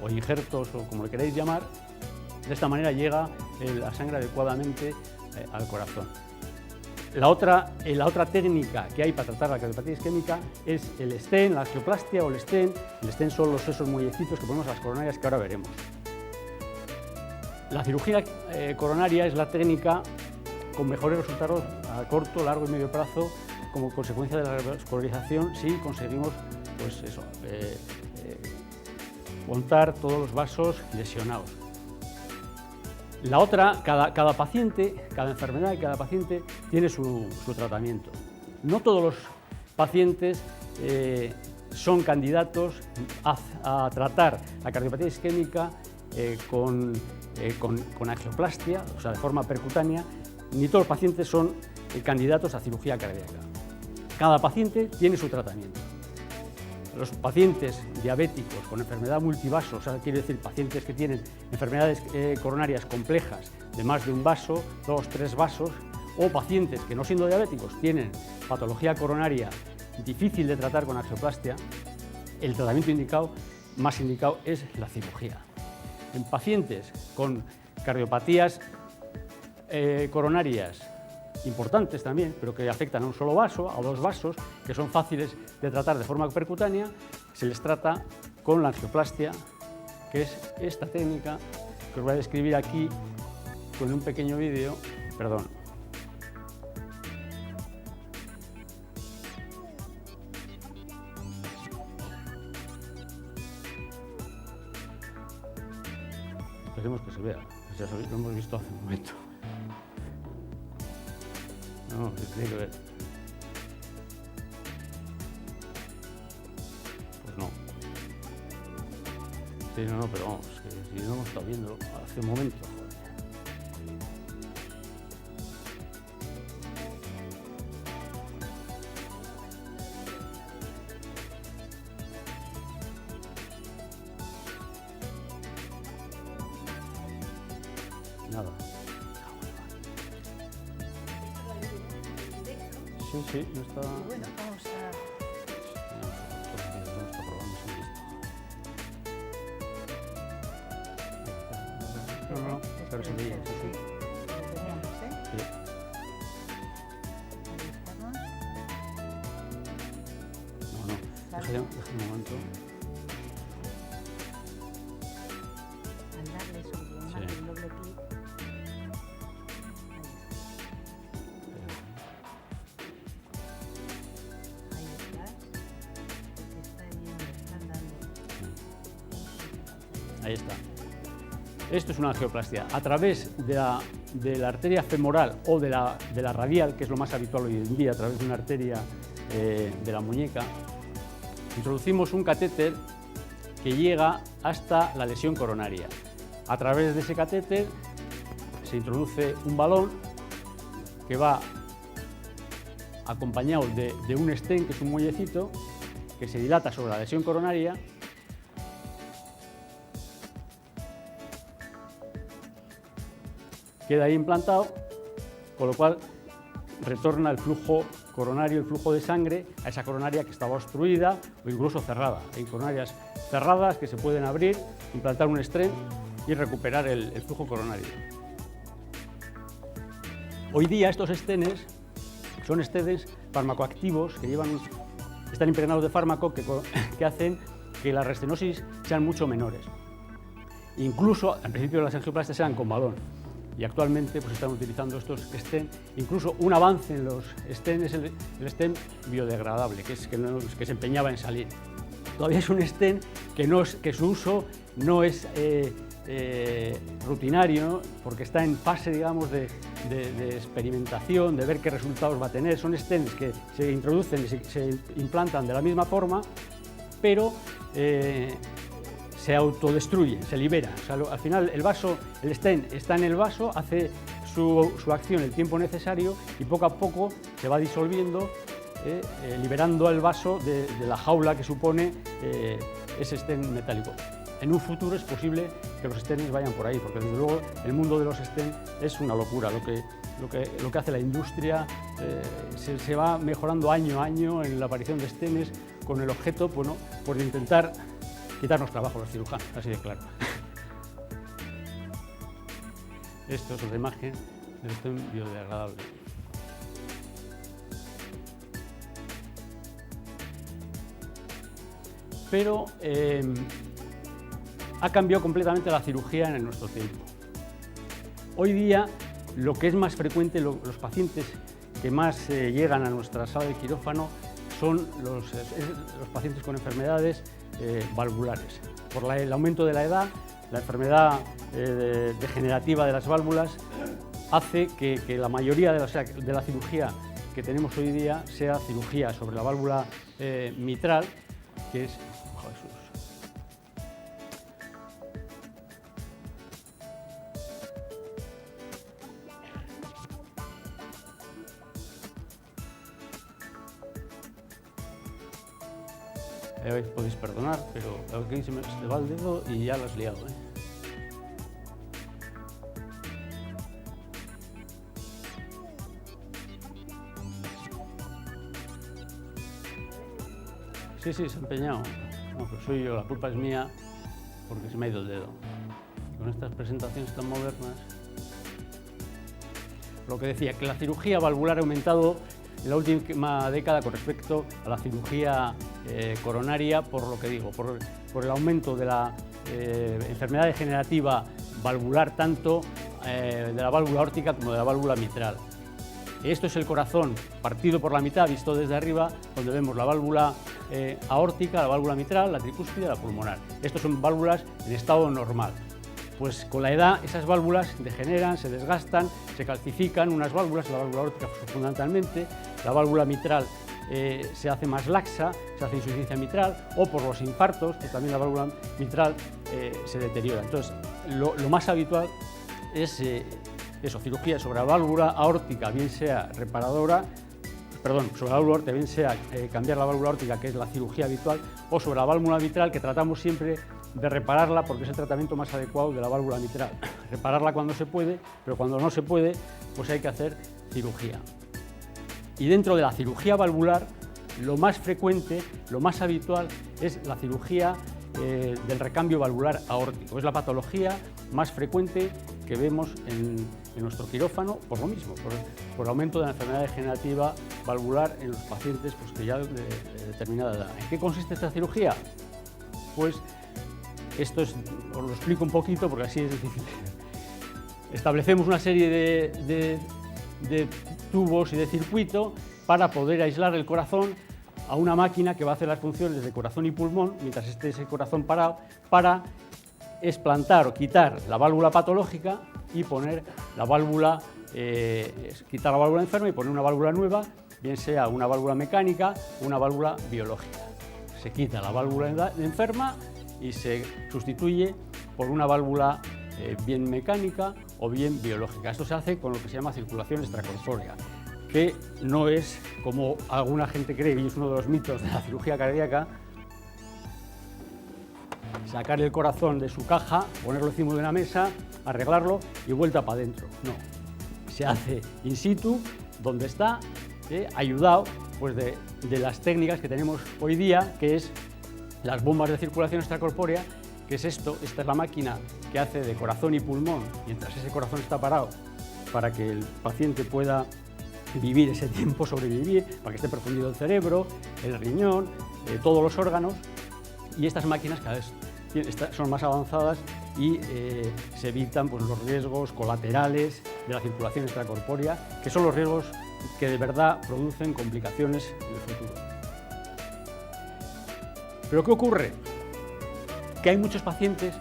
S3: o injertos o como le queráis llamar. De esta manera llega la sangre adecuadamente al corazón. La otra técnica que hay para tratar la cardiopatía isquémica es el stent, la angioplastia o el stent. El stent son esos muellecitos que ponemos a las coronarias que ahora veremos. La cirugía coronaria es la técnica con mejores resultados a corto, largo y medio plazo como consecuencia de la revascularización si conseguimos pues eso, montar todos los vasos lesionados. La otra, cada paciente, cada enfermedad y cada paciente tiene su tratamiento. No todos los pacientes son candidatos a tratar la cardiopatía isquémica con angioplastia, o sea, de forma percutánea, ni todos los pacientes son candidatos a cirugía cardíaca. Cada paciente tiene su tratamiento. Los pacientes diabéticos con enfermedad multivaso, o sea, quiere decir pacientes que tienen enfermedades coronarias complejas de más de un vaso, 2, 3 vasos, o pacientes que no siendo diabéticos tienen patología coronaria difícil de tratar con angioplastia, el tratamiento más indicado es la cirugía. En pacientes con cardiopatías coronarias importantes también, pero que afectan a un solo vaso, a dos vasos, que son fáciles de tratar de forma percutánea, se les trata con la angioplastia, que es esta técnica que os voy a describir aquí con un pequeño vídeo. Perdón. Esperemos que se vea, ya lo hemos visto hace un momento. No, se tiene que ver. Pues no. Sí, no, pero vamos, que si no hemos estado viendo hace un momento. Joder. Nada. Sí, sí, no está...
S1: Bueno, vamos a...
S3: No está probando sin visto. No, pero se veía, sí, sí.
S1: Lo teníamos, ¿eh?
S3: Sí.
S1: Ahí estamos.
S3: No, déjame un momento.
S1: Al darle sobre la imagen,
S3: Sí.
S1: doble clic. Ahí estás. Porque está yendo, están dando.
S3: Ahí está. Esto es una angioplastia. A través de la arteria femoral o de la radial, que es lo más habitual hoy en día, a través de una arteria de la muñeca, introducimos un catéter que llega hasta la lesión coronaria. A través de ese catéter se introduce un balón que va acompañado de un stent, que es un muellecito, que se dilata sobre la lesión coronaria. Queda ahí implantado, con lo cual retorna el flujo coronario, el flujo de sangre a esa coronaria que estaba obstruida o incluso cerrada. Hay coronarias cerradas que se pueden abrir, implantar un stent y recuperar el flujo coronario. Hoy día estos stents son stents farmacoactivos que están impregnados de fármaco que hacen que las restenosis sean mucho menores. Incluso, al principio las angioplastias eran con balón. Y actualmente pues, están utilizando estos stents. Incluso un avance en los stents es el stent biodegradable, que se empeñaba en salir. Todavía es un stent que su uso no es rutinario, porque está en fase, digamos, de experimentación, de ver qué resultados va a tener. Son stents que se introducen y se implantan de la misma forma, pero se autodestruye, se libera. O sea, al final el stent está en el vaso, hace su acción el tiempo necesario y poco a poco se va disolviendo, liberando al vaso de la jaula que supone ese stent metálico. En un futuro es posible que los stents vayan por ahí, porque desde luego el mundo de los stents es una locura. Lo que hace la industria se va mejorando año a año en la aparición de stents con el objeto, bueno, por intentar quitarnos trabajo a los cirujanos, así de claro. Esto es otra imagen del stent biodegradable. Pero ha cambiado completamente la cirugía en nuestro tiempo. Hoy día, lo que es más frecuente, los pacientes que más llegan a nuestra sala de quirófano son los pacientes con enfermedades valvulares. Por el aumento de la edad, la enfermedad degenerativa de las válvulas hace que la mayoría de la cirugía que tenemos hoy día sea cirugía sobre la válvula mitral, que es... podéis perdonar, pero aquí se me va el dedo y ya lo has liado, ¿eh? Sí, se ha empeñado. No, pues soy yo, la culpa es mía porque se me ha ido el dedo. Con estas presentaciones tan modernas. Lo que decía, que la cirugía valvular ha aumentado en la última década con respecto a la cirugía coronaria, por lo que digo, por el aumento de la enfermedad degenerativa valvular, tanto de la válvula aórtica como de la válvula mitral. Esto es el corazón partido por la mitad, visto desde arriba, donde vemos la válvula aórtica, la válvula mitral, la tricúspide y la pulmonar. Estas son válvulas en estado normal. Pues con la edad esas válvulas degeneran, se desgastan, se calcifican. Unas válvulas, la válvula aórtica fundamentalmente, la válvula mitral se hace más laxa, se hace insuficiencia mitral, o por los infartos, pues también la válvula mitral se deteriora. Entonces, lo más habitual es eso, cirugía sobre la válvula aórtica, bien sea reparadora, sobre la válvula aórtica, bien sea cambiar la válvula aórtica, que es la cirugía habitual, o sobre la válvula mitral, que tratamos siempre de repararla porque es el tratamiento más adecuado de la válvula mitral. Repararla cuando se puede, pero cuando no se puede, pues hay que hacer cirugía. Y dentro de la cirugía valvular, lo más frecuente, lo más habitual, es la cirugía del recambio valvular aórtico. Es la patología más frecuente que vemos en nuestro quirófano, por lo mismo, por aumento de la enfermedad degenerativa valvular en los pacientes pues, que ya de determinada edad. ¿En qué consiste esta cirugía? Pues esto os lo explico un poquito porque así es difícil. Establecemos una serie de tubos y de circuito para poder aislar el corazón a una máquina que va a hacer las funciones de corazón y pulmón mientras esté ese corazón parado, para explantar o quitar la válvula patológica y poner la válvula, quitar la válvula enferma y poner una válvula nueva, bien sea una válvula mecánica o una válvula biológica. Se quita la válvula enferma y se sustituye por una válvula bien mecánica o bien biológica. Esto se hace con lo que se llama circulación extracorpórea, que no es, como alguna gente cree, y es uno de los mitos de la cirugía cardíaca, sacar el corazón de su caja, ponerlo encima de una mesa, arreglarlo y vuelta para adentro. No, se hace in situ, donde está, ayudado pues, de las técnicas que tenemos hoy día, que es las bombas de circulación extracorpórea, que es esto. Esta es la máquina que hace de corazón y pulmón, mientras ese corazón está parado, para que el paciente pueda vivir ese tiempo, sobrevivir, para que esté perfundido el cerebro, el riñón, todos los órganos, y estas máquinas cada vez son más avanzadas y se evitan pues, los riesgos colaterales de la circulación extracorpórea, que son los riesgos que de verdad producen complicaciones en el futuro. ¿Pero qué ocurre? Que hay muchos pacientes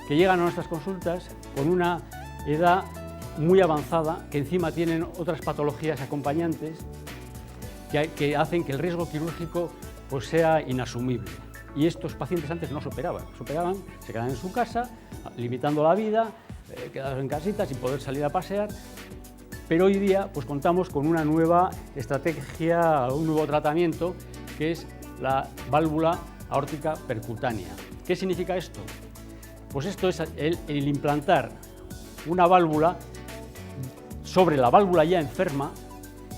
S3: que llegan a nuestras consultas con una edad muy avanzada, que encima tienen otras patologías acompañantes que hacen que el riesgo quirúrgico pues, sea inasumible. Y estos pacientes antes no se operaban, se quedaban en su casa, limitando la vida, quedados en casita sin poder salir a pasear. Pero hoy día pues, contamos con una nueva estrategia, un nuevo tratamiento, que es la válvula aórtica percutánea. ¿Qué significa esto? Pues esto es el implantar una válvula sobre la válvula ya enferma,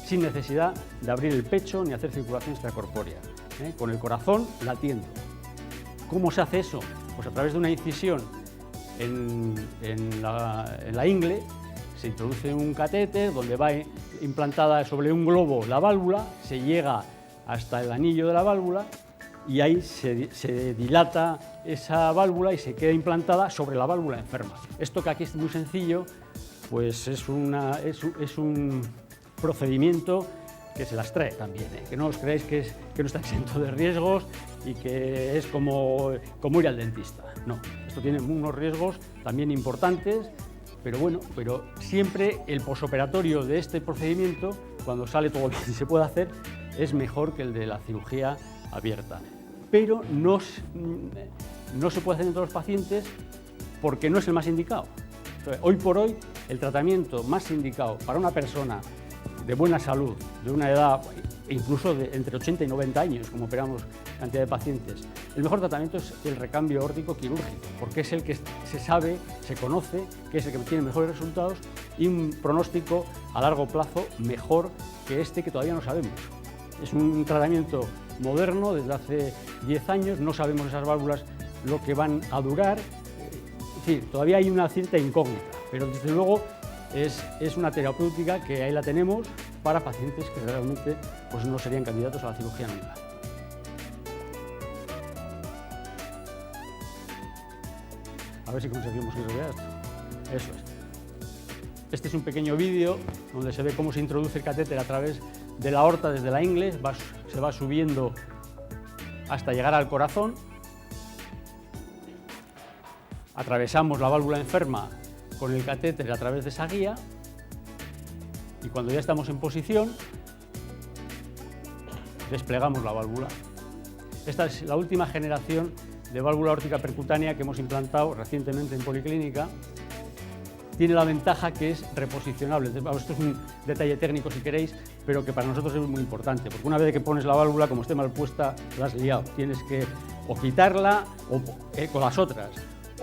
S3: sin necesidad de abrir el pecho ni hacer circulación extracorpórea, con el corazón latiendo. ¿Cómo se hace eso? Pues a través de una incisión en la ingle, se introduce un catéter donde va implantada sobre un globo la válvula, se llega hasta el anillo de la válvula y ahí se dilata esa válvula y se queda implantada sobre la válvula enferma. Esto que aquí es muy sencillo, pues es un procedimiento que se las trae también, que no os creáis que no está exento de riesgos y que es como ir al dentista. No, esto tiene unos riesgos también importantes, pero bueno, siempre el posoperatorio de este procedimiento, cuando sale todo bien y se puede hacer, es mejor que el de la cirugía abierta. Pero no se puede hacer en todos los pacientes porque no es el más indicado. Entonces, hoy por hoy, el tratamiento más indicado para una persona de buena salud, de una edad incluso de entre 80 y 90 años, como operamos cantidad de pacientes, el mejor tratamiento es el recambio aórtico quirúrgico, porque es el que se sabe, se conoce, que es el que tiene mejores resultados y un pronóstico a largo plazo mejor que este que todavía no sabemos. Es un tratamiento moderno desde hace 10 años, no sabemos esas válvulas lo que van a durar, es decir, todavía hay una cierta incógnita, pero desde luego es una terapéutica que ahí la tenemos para pacientes que realmente pues, no serían candidatos a la cirugía nunca. A ver si conseguimos que se vea esto. Eso es. Este es un pequeño vídeo donde se ve cómo se introduce el catéter a través de la aorta desde la ingle, se va subiendo hasta llegar al corazón. Atravesamos la válvula enferma con el catéter a través de esa guía y cuando ya estamos en posición desplegamos la válvula. Esta es la última generación de válvula aórtica percutánea que hemos implantado recientemente en Policlínica. Tiene la ventaja que es reposicionable. Esto es un detalle técnico si queréis, pero que para nosotros es muy importante, porque una vez que pones la válvula, como esté mal puesta, la has liado. Tienes que o quitarla con las otras,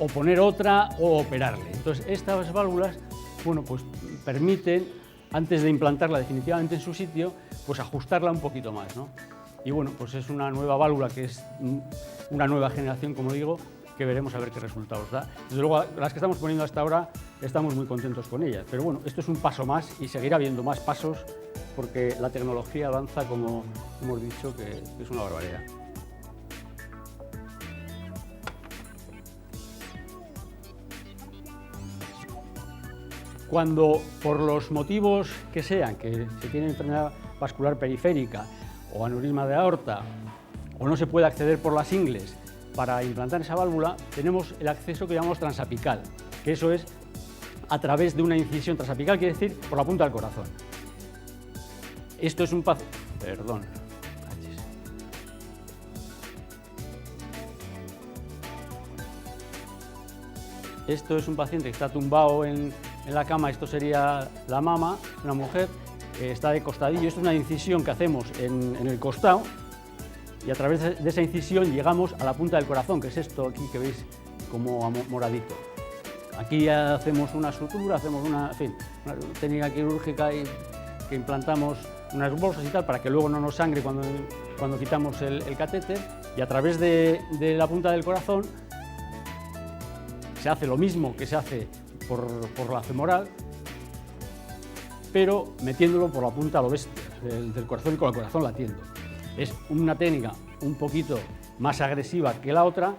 S3: o poner otra o operarle. Entonces, estas válvulas, bueno, pues permiten, antes de implantarla definitivamente en su sitio, pues ajustarla un poquito más, ¿no? Y bueno, pues es una nueva válvula que es una nueva generación, como digo, que veremos a ver qué resultados da. Desde luego, las que estamos poniendo hasta ahora, estamos muy contentos con ellas. Pero bueno, esto es un paso más y seguirá habiendo más pasos porque la tecnología avanza, como hemos dicho, que es una barbaridad. Cuando, por los motivos que sean, que se tiene enfermedad vascular periférica o aneurisma de aorta, o no se puede acceder por las ingles para implantar esa válvula, tenemos el acceso que llamamos transapical, que eso es a través de una incisión transapical, quiere decir por la punta del corazón. Esto es un paciente... Perdón. Esto es un paciente que está tumbado en la cama, esto sería la mama, una mujer, está de costadillo. Esto es una incisión que hacemos en el costado y a través de esa incisión llegamos a la punta del corazón, que es esto aquí que veis como moradito. Aquí ya hacemos una sutura, hacemos una técnica quirúrgica y que implantamos unas bolsas y tal para que luego no nos sangre cuando quitamos el catéter, y a través de la punta del corazón se hace lo mismo que se hace por la femoral, pero metiéndolo por la punta a lo bestia del corazón y con el corazón latiendo. Es una técnica un poquito más agresiva que la otra,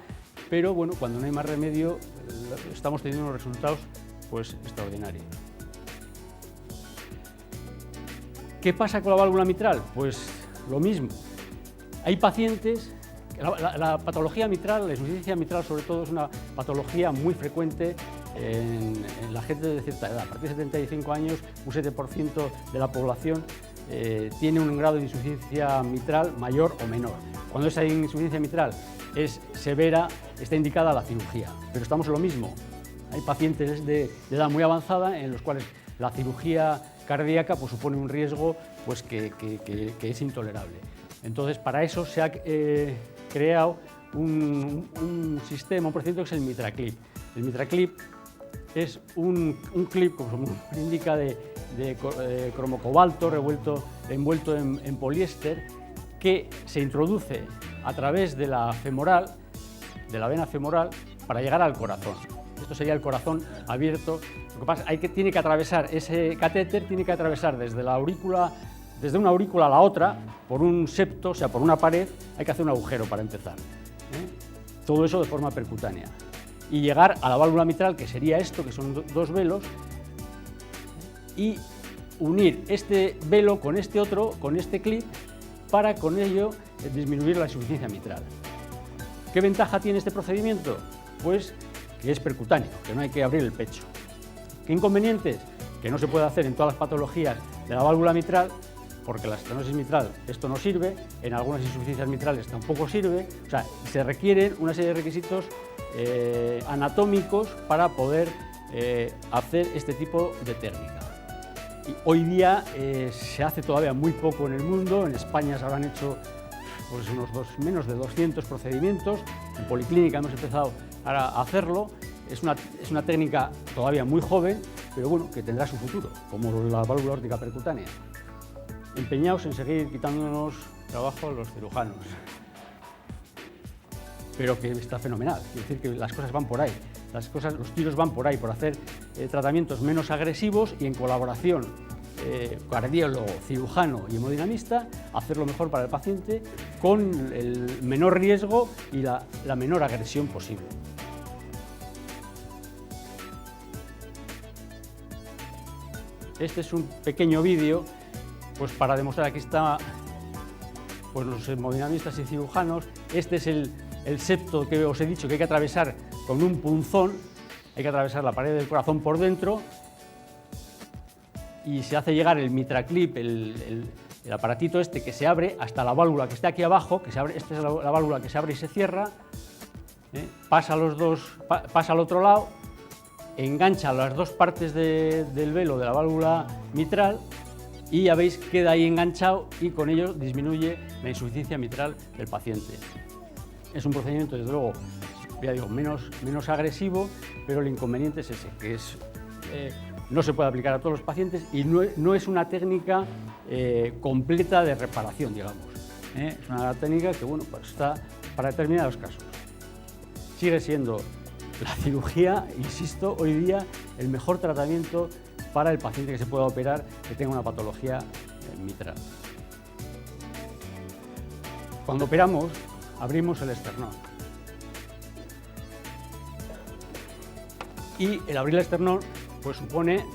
S3: pero bueno, cuando no hay más remedio, estamos teniendo unos resultados pues extraordinarios. ¿Qué pasa con la válvula mitral? Pues lo mismo. Hay pacientes... La patología mitral, la insuficiencia mitral sobre todo, es una patología muy frecuente en la gente de cierta edad. A partir de 75 años, un 7% de la población tiene un grado de insuficiencia mitral mayor o menor. Cuando esa insuficiencia mitral es severa, está indicada la cirugía. Pero estamos en lo mismo. Hay pacientes de edad muy avanzada en los cuales la cirugía cardíaca pues, supone un riesgo pues, que es intolerable. Entonces, para eso se ha creado un sistema, un procedimiento que es el MitraClip. El MitraClip es un clip, como indica, de cromocobalto envuelto en poliéster, que se introduce a través de la femoral, de la vena femoral, para llegar al corazón. Esto sería el corazón abierto. Lo que pasa es que tiene que atravesar ese catéter, tiene que atravesar desde una aurícula a la otra, por un septo, o sea, por una pared, hay que hacer un agujero para empezar. Todo eso de forma percutánea. Y llegar a la válvula mitral, que sería esto, que son dos velos, y unir este velo con este otro, con este clip, para con ello disminuir la insuficiencia mitral. ¿Qué ventaja tiene este procedimiento? Pues que es percutáneo, que no hay que abrir el pecho. ¿Qué inconvenientes? Que no se puede hacer en todas las patologías de la válvula mitral, porque la estenosis mitral esto no sirve, en algunas insuficiencias mitrales tampoco sirve, o sea, se requieren una serie de requisitos anatómicos para poder hacer este tipo de técnica. Y hoy día se hace todavía muy poco en el mundo. En España se habrán hecho pues, menos de 200 procedimientos, en Policlínica hemos empezado a hacerlo. Es una técnica todavía muy joven, pero bueno, que tendrá su futuro, como la válvula aórtica percutánea. Empeñados en seguir quitándonos trabajo a los cirujanos, pero que está fenomenal. Quiere decir que las cosas van por ahí, los tiros van por ahí, por hacer tratamientos menos agresivos y en colaboración cardiólogo, cirujano y hemodinamista, hacer lo mejor para el paciente con el menor riesgo y la menor agresión posible. Este es un pequeño vídeo pues para demostrar, aquí está pues los hemodinamistas y cirujanos. Este es el septo que os he dicho que hay que atravesar con un punzón, hay que atravesar la pared del corazón por dentro y se hace llegar el MitraClip, el aparatito este que se abre hasta la válvula que está aquí abajo, que se abre, esta es la válvula que se abre y se cierra, pasa al otro lado, engancha las dos partes del velo de la válvula mitral y ya veis, queda ahí enganchado y con ello disminuye la insuficiencia mitral del paciente. Es un procedimiento, desde luego, ya digo, menos agresivo, pero el inconveniente es ese, que no se puede aplicar a todos los pacientes y no es una técnica completa de reparación, digamos. Es una técnica que, bueno, pues está para determinados casos. Sigue siendo la cirugía, insisto, hoy día el mejor tratamiento para el paciente que se pueda operar que tenga una patología mitral. Cuando operamos, abrimos el esternón. Y el abrir el esternón pues, supone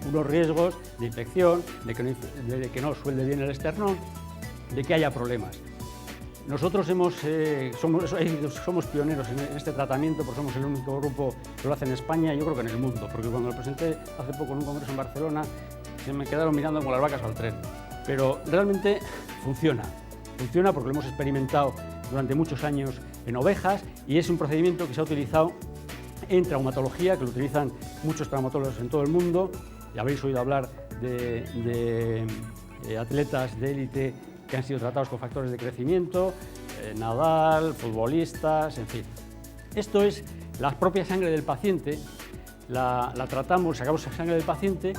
S3: unos riesgos de infección, de que no suelde bien el esternón, de que haya problemas. Nosotros somos pioneros en este tratamiento, porque somos el único grupo que lo hace en España y yo creo que en el mundo, porque cuando lo presenté hace poco en un congreso en Barcelona, se me quedaron mirando como las vacas al tren. Pero realmente funciona porque lo hemos experimentado durante muchos años en ovejas y es un procedimiento que se ha utilizado en traumatología, que lo utilizan muchos traumatólogos en todo el mundo. Ya habéis oído hablar de atletas de élite que han sido tratados con factores de crecimiento, Nadal, futbolistas, en fin. Esto es la propia sangre del paciente, la tratamos, sacamos la sangre del paciente,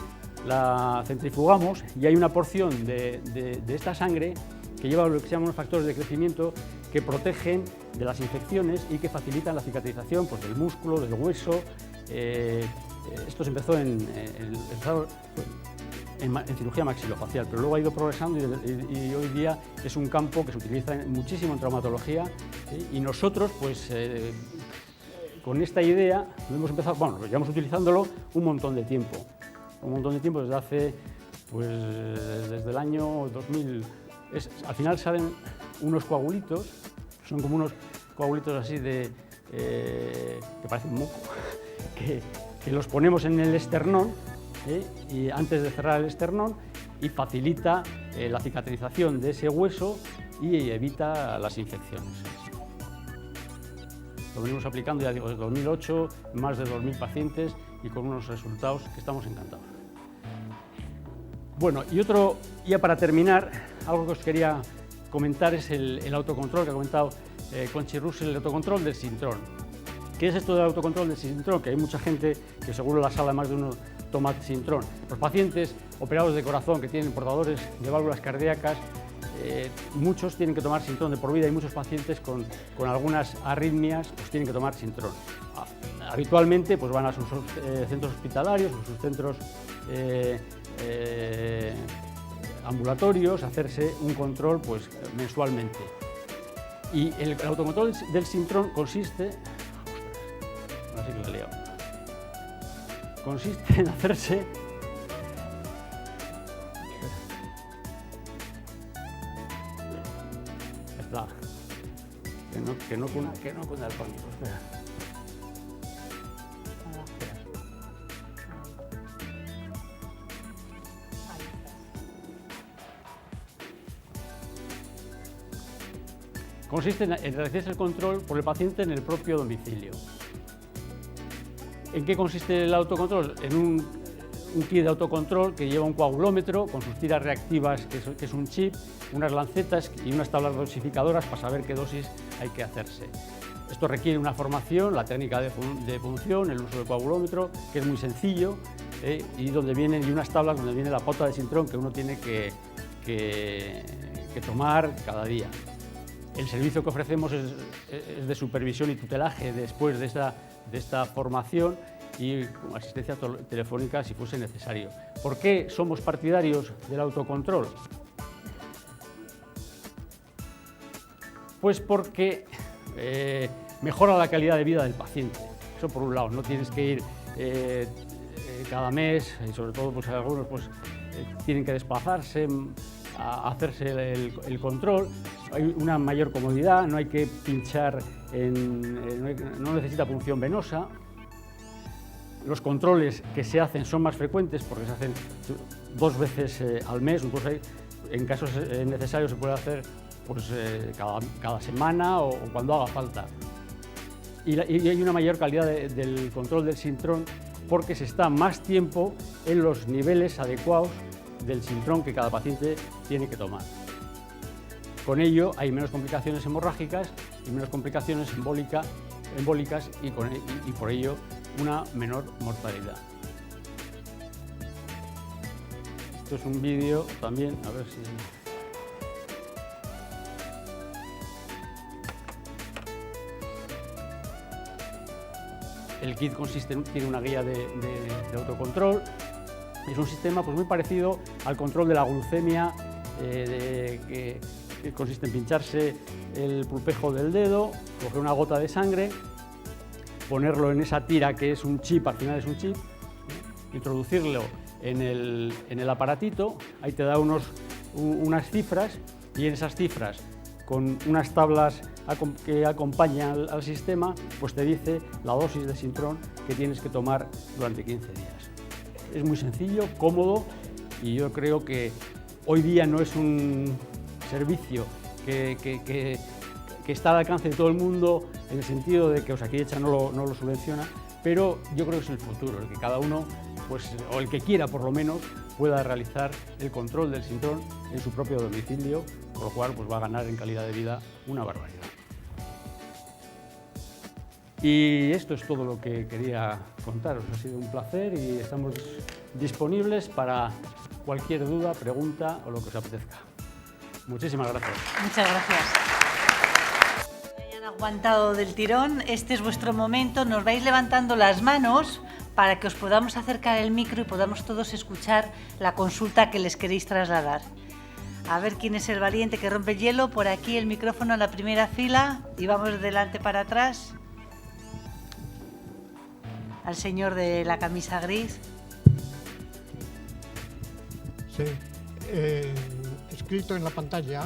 S3: la centrifugamos y hay una porción de esta sangre que lleva lo que se llaman factores de crecimiento que protegen de las infecciones y que facilitan la cicatrización pues, del músculo, del hueso. Esto se empezó en cirugía maxilofacial, pero luego ha ido progresando y hoy día es un campo que se utiliza muchísimo en traumatología y nosotros, pues, con esta idea, hemos empezado, bueno, llevamos utilizándolo un montón de tiempo desde hace, pues, desde el año 2000. Al final salen unos coagulitos, son como unos coagulitos así que parecen moco, que los ponemos en el esternón, y antes de cerrar el esternón y facilita la cicatrización de ese hueso y evita las infecciones. Lo venimos aplicando, ya digo, desde 2008, más de 2.000 pacientes y con unos resultados que estamos encantados. Bueno, y otro, ya para terminar, algo que os quería comentar es el autocontrol que ha comentado Conchi Russell, el autocontrol del sintrón. ¿Qué es esto del autocontrol del sintrón? Que hay mucha gente que seguro en la sala más de uno toma sintrón. Los pacientes operados de corazón que tienen portadores de válvulas cardíacas, muchos tienen que tomar sintrón de por vida y muchos pacientes con algunas arritmias pues tienen que tomar sintrón. Habitualmente pues van a sus centros hospitalarios o sus centros ambulatorios a hacerse un control pues, mensualmente. Y el autocontrol del sintrón consiste... Ahora sí que lo he liado. Consiste en hacerse... Espera. Que no cunda el pánico. Espera. Consiste en realizarse el control por el paciente en el propio domicilio. ¿En qué consiste el autocontrol? En un kit de autocontrol que lleva un coagulómetro con sus tiras reactivas, que es un chip, unas lancetas y unas tablas dosificadoras para saber qué dosis hay que hacerse. Esto requiere una formación, la técnica de punción, el uso del coagulómetro, que es muy sencillo, y unas tablas donde viene la pauta de sintrón que uno tiene que tomar cada día. El servicio que ofrecemos es de supervisión y tutelaje después de esta formación y con asistencia telefónica si fuese necesario. ¿Por qué somos partidarios del autocontrol? Pues porque mejora la calidad de vida del paciente. Eso por un lado, no tienes que ir cada mes y sobre todo pues, algunos pues, tienen que desplazarse a hacerse el control. Hay una mayor comodidad, no hay que pinchar, no necesita punción venosa. Los controles que se hacen son más frecuentes porque se hacen 2 veces al mes, incluso en casos necesarios se puede hacer pues, cada semana o cuando haga falta. Y hay una mayor calidad del control del sintrón porque se está más tiempo en los niveles adecuados del sintrón que cada paciente tiene que tomar. Con ello hay menos complicaciones hemorrágicas y menos complicaciones embólicas y por ello una menor mortalidad. Esto es un vídeo también, a ver si... El kit tiene una guía de autocontrol. Es un sistema pues, muy parecido al control de la glucemia, que consiste en pincharse el pulpejo del dedo, coger una gota de sangre, ponerlo en esa tira que es un chip, al final es un chip, introducirlo en el aparatito, ahí te da unas cifras y en esas cifras, con unas tablas que acompañan al sistema, pues te dice la dosis de sintrón que tienes que tomar durante 15 días. Es muy sencillo, cómodo y yo creo que hoy día no es un servicio que está al alcance de todo el mundo en el sentido de que Osakidetza no lo subvenciona, pero yo creo que es el futuro, el que cada uno, pues, o el que quiera por lo menos, pueda realizar el control del sintrón en su propio domicilio, por lo cual pues, va a ganar en calidad de vida una barbaridad. Y esto es todo lo que quería contaros. Ha sido un placer y estamos disponibles para cualquier duda, pregunta o lo que os apetezca. Muchísimas gracias.
S1: Muchas gracias. Hayan aguantado del tirón, este es vuestro momento. Nos vais levantando las manos para que os podamos acercar el micro y podamos todos escuchar la consulta que les queréis trasladar. A ver quién es el valiente que rompe el hielo. Por aquí el micrófono en la primera fila y vamos de delante para atrás. Al señor de la camisa gris.
S4: Sí, escrito en la pantalla,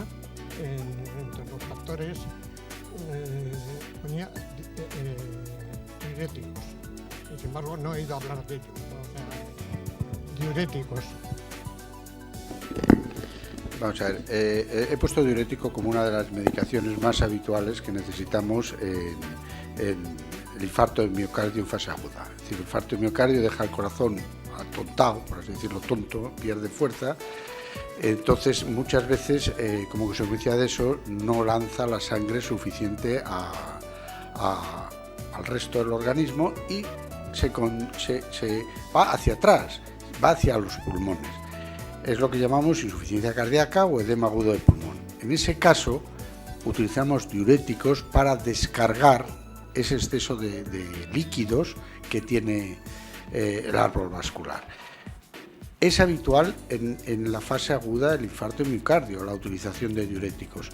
S4: entre los factores, ponía diuréticos. Y, sin embargo, no he ido a hablar de ellos. O sea, diuréticos.
S2: Vamos a ver, he puesto diurético como una de las medicaciones más habituales que necesitamos en el infarto del miocardio en fase aguda. Es decir, el infarto del miocardio deja el corazón atontado, por así decirlo, tonto, pierde fuerza. Entonces, muchas veces, como consecuencia de eso, no lanza la sangre suficiente al resto del organismo y se va hacia atrás, va hacia los pulmones. Es lo que llamamos insuficiencia cardíaca o edema agudo del pulmón. En ese caso, utilizamos diuréticos para descargar ese exceso de líquidos que tiene el árbol vascular. Es habitual en la fase aguda del infarto de miocardio la utilización de diuréticos,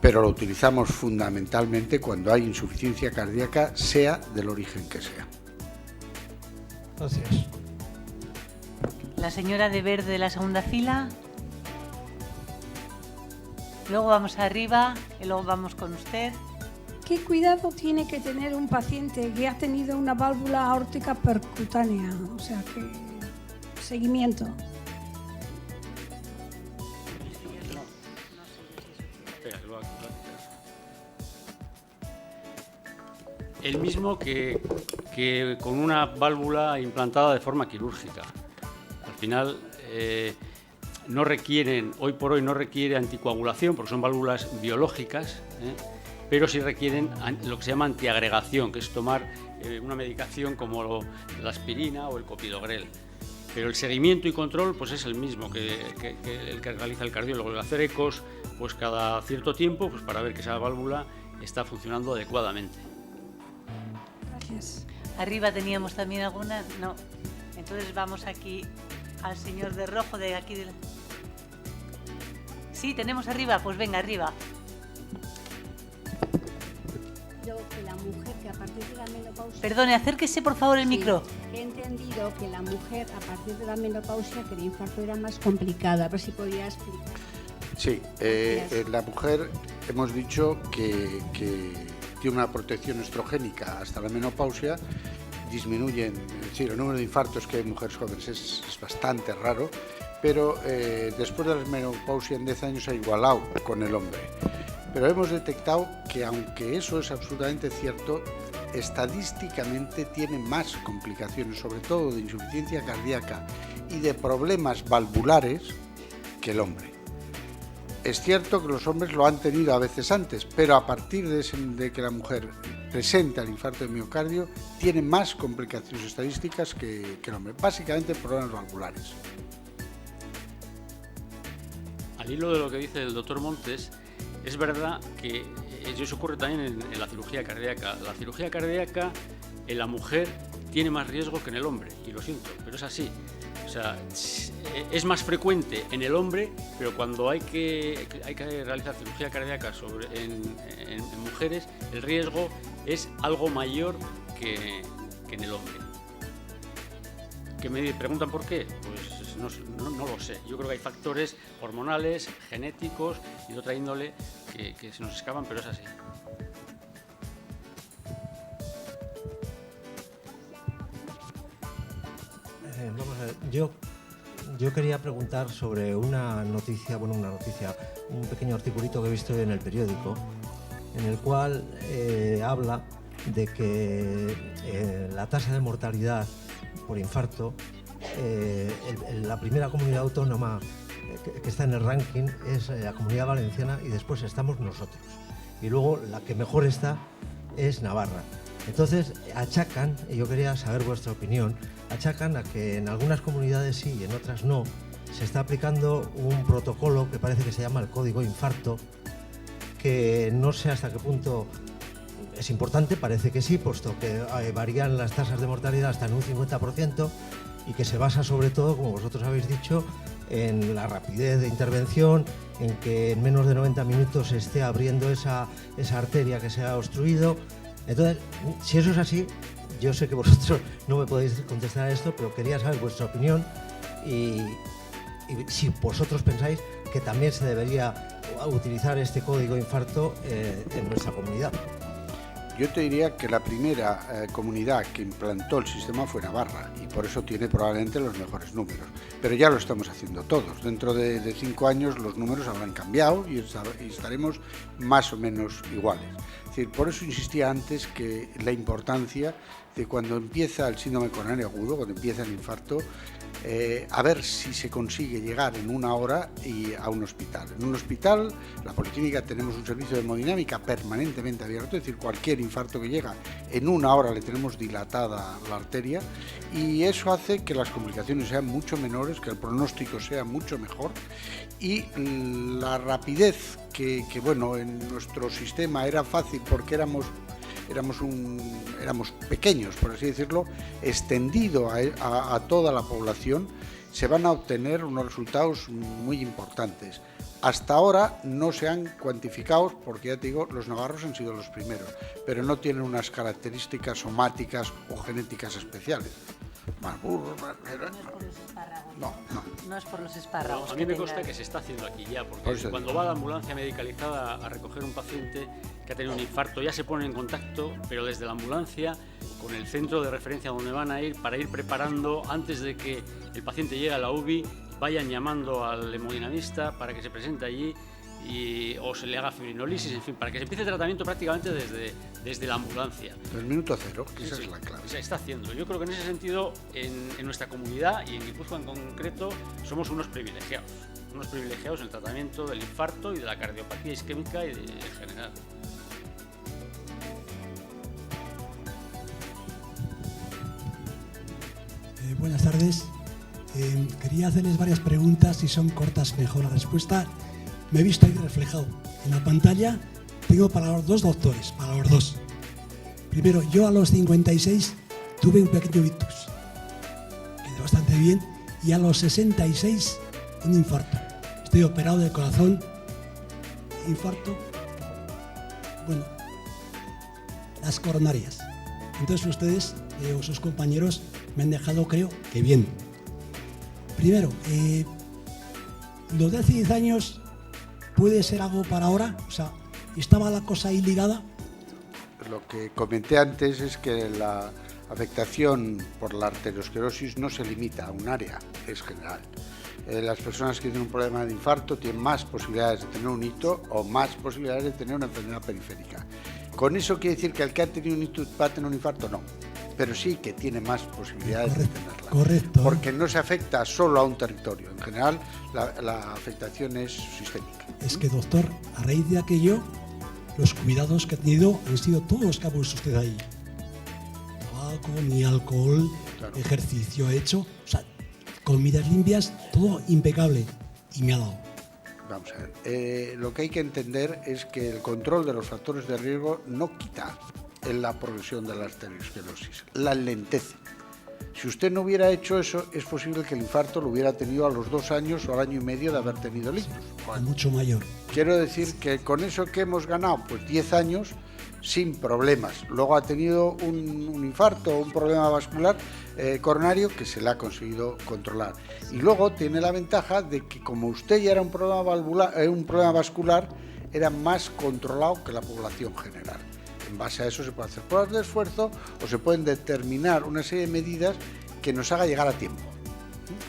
S2: pero lo utilizamos fundamentalmente cuando hay insuficiencia cardíaca, sea del origen que sea.
S4: Gracias.
S1: La señora de verde de la segunda fila. Luego vamos arriba y luego vamos con usted.
S5: ¿Qué cuidado tiene que tener un paciente que ha tenido una válvula aórtica percutánea? O sea, que seguimiento.
S3: El mismo que con una válvula implantada de forma quirúrgica. Al final no requieren, hoy por hoy no requiere anticoagulación porque son válvulas biológicas, pero sí requieren lo que se llama antiagregación, que es tomar una medicación como la aspirina o el copidogrel. Pero el seguimiento y control pues es el mismo que el que realiza el cardiólogo, el hacer ecos pues cada cierto tiempo pues para ver que esa válvula está funcionando adecuadamente.
S5: Gracias.
S1: Arriba teníamos también alguna, no. Entonces vamos aquí al señor de rojo de aquí. Sí, tenemos arriba, pues venga, arriba.
S6: Que la mujer que a partir de la menopausia...
S1: Perdone, acérquese por favor el micro.
S6: He entendido que la mujer a partir de la menopausia que el infarto era más complicado. A ver si podía explicar.
S2: Sí, la mujer hemos dicho que tiene una protección estrogénica hasta la menopausia, disminuyen, es decir, el número de infartos que hay en mujeres jóvenes es bastante raro, pero después de la menopausia en 10 años se ha igualado con el hombre. Pero hemos detectado que, aunque eso es absolutamente cierto, estadísticamente tiene más complicaciones, sobre todo de insuficiencia cardíaca y de problemas valvulares, que el hombre. Es cierto que los hombres lo han tenido a veces antes, pero a partir de que la mujer presenta el infarto de miocardio, tiene más complicaciones estadísticas que el hombre, básicamente problemas valvulares.
S3: Al hilo de lo que dice el doctor Montes, es verdad que eso ocurre también en la cirugía cardíaca. La cirugía cardíaca en la mujer tiene más riesgo que en el hombre, y lo siento, pero es así. O sea, es más frecuente en el hombre, pero cuando hay que realizar cirugía cardíaca en mujeres, el riesgo es algo mayor que en el hombre. ¿Que me preguntan por qué? Pues no lo sé. Yo creo que hay factores hormonales, genéticos y de otra índole que se nos escapan, pero es así.
S7: Vamos a ver, yo quería preguntar sobre una noticia, un pequeño articulito que he visto en el periódico, en el cual habla de que la tasa de mortalidad por infarto, la primera comunidad autónoma que está en el ranking es la Comunidad Valenciana, y después estamos nosotros. Y luego la que mejor está es Navarra. Entonces achacan, y yo quería saber vuestra opinión, achacan a que en algunas comunidades sí y en otras no, se está aplicando un protocolo que parece que se llama el código infarto, que no sé hasta qué punto es importante, parece que sí, puesto que varían las tasas de mortalidad hasta en un 50%, y que se basa sobre todo, como vosotros habéis dicho, en la rapidez de intervención, en que en menos de 90 minutos se esté abriendo esa arteria que se ha obstruido. Entonces, si eso es así, yo sé que vosotros no me podéis contestar a esto, pero quería saber vuestra opinión y si vosotros pensáis que también se debería utilizar este código infarto en nuestra comunidad.
S2: Yo te diría que la primera comunidad que implantó el sistema fue Navarra, y por eso tiene probablemente los mejores números. Pero ya lo estamos haciendo todos. Dentro de 5 años los números habrán cambiado y estaremos más o menos iguales. Es decir, por eso insistía antes que la importancia de cuando empieza el síndrome coronario agudo, cuando empieza el infarto, a ver si se consigue llegar en 1 hora a un hospital. En un hospital, la policlínica, tenemos un servicio de hemodinámica permanentemente abierto, es decir, cualquier infarto que llega, en 1 hora le tenemos dilatada la arteria, y eso hace que las complicaciones sean mucho menores, que el pronóstico sea mucho mejor, y la rapidez que bueno, en nuestro sistema era fácil porque éramos pequeños, por así decirlo, extendido a toda la población, se van a obtener unos resultados muy importantes. Hasta ahora no se han cuantificado, porque ya te digo, los navarros han sido los primeros, pero no tienen unas características somáticas o genéticas especiales. Más burros, más...
S1: No es por los espárragos.
S3: A mí me consta que se está haciendo aquí ya, porque cuando va la ambulancia medicalizada a recoger un paciente que ha tenido un infarto, ya se pone en contacto, pero desde la ambulancia, con el centro de referencia donde van a ir, para ir preparando, antes de que el paciente llegue a la UBI, vayan llamando al hemodinamista para que se presente allí o se le haga fibrinolisis, en fin, para que se empiece el tratamiento prácticamente desde la ambulancia.
S2: El minuto cero, que esa es la clave.
S3: Se está haciendo. Yo creo que en ese sentido, en nuestra comunidad y en Guipúzcoa en concreto, somos unos privilegiados en el tratamiento del infarto y de la cardiopatía isquémica y en general.
S8: Buenas tardes. Quería hacerles varias preguntas, si son cortas mejor la respuesta. Me he visto ahí reflejado en la pantalla. Tengo para los dos doctores, para los dos. Primero, yo a los 56 tuve un pequeño ictus, quedé bastante bien, y a los 66 un infarto. Estoy operado del corazón, infarto, bueno, las coronarias. Entonces ustedes, o sus compañeros, me han dejado, creo, que bien. Primero, los de hace 10 años... ¿Puede ser algo para ahora? O sea, ¿estaba la cosa ahí ligada?
S2: Lo que comenté antes es que la afectación por la arteriosclerosis no se limita a un área, es general. las personas que tienen un problema de infarto tienen más posibilidades de tener un hito o más posibilidades de tener una enfermedad periférica. ¿Con eso quiere decir que el que ha tenido un hito va a tener un infarto? No, pero sí que tiene más posibilidades de tenerla.
S8: Correcto.
S2: Porque no se afecta solo a un territorio, en general la afectación es sistémica.
S8: Es que, doctor, a raíz de aquello, los cuidados que he tenido han sido todos los que ha puesto usted ahí. Tabaco, ni alcohol,
S2: Claro.
S8: ejercicio hecho, o sea, comidas limpias, todo impecable. Y me ha dado.
S2: Vamos a ver, lo que hay que entender es que el control de los factores de riesgo no quita en la progresión de la arteriosclerosis, la enlentece. Si usted no hubiera hecho eso, es posible que el infarto lo hubiera tenido a los 2 años o al año y medio de haber tenido el ictus.
S8: Mucho mayor.
S2: Quiero decir que con eso que hemos ganado, pues 10 años sin problemas. Luego ha tenido un infarto o un problema vascular coronario que se le ha conseguido controlar. Y luego tiene la ventaja de que como usted ya era un problema vascular, era más controlado que la población general. En base a eso se pueden hacer pruebas de esfuerzo o se pueden determinar una serie de medidas que nos haga llegar a tiempo.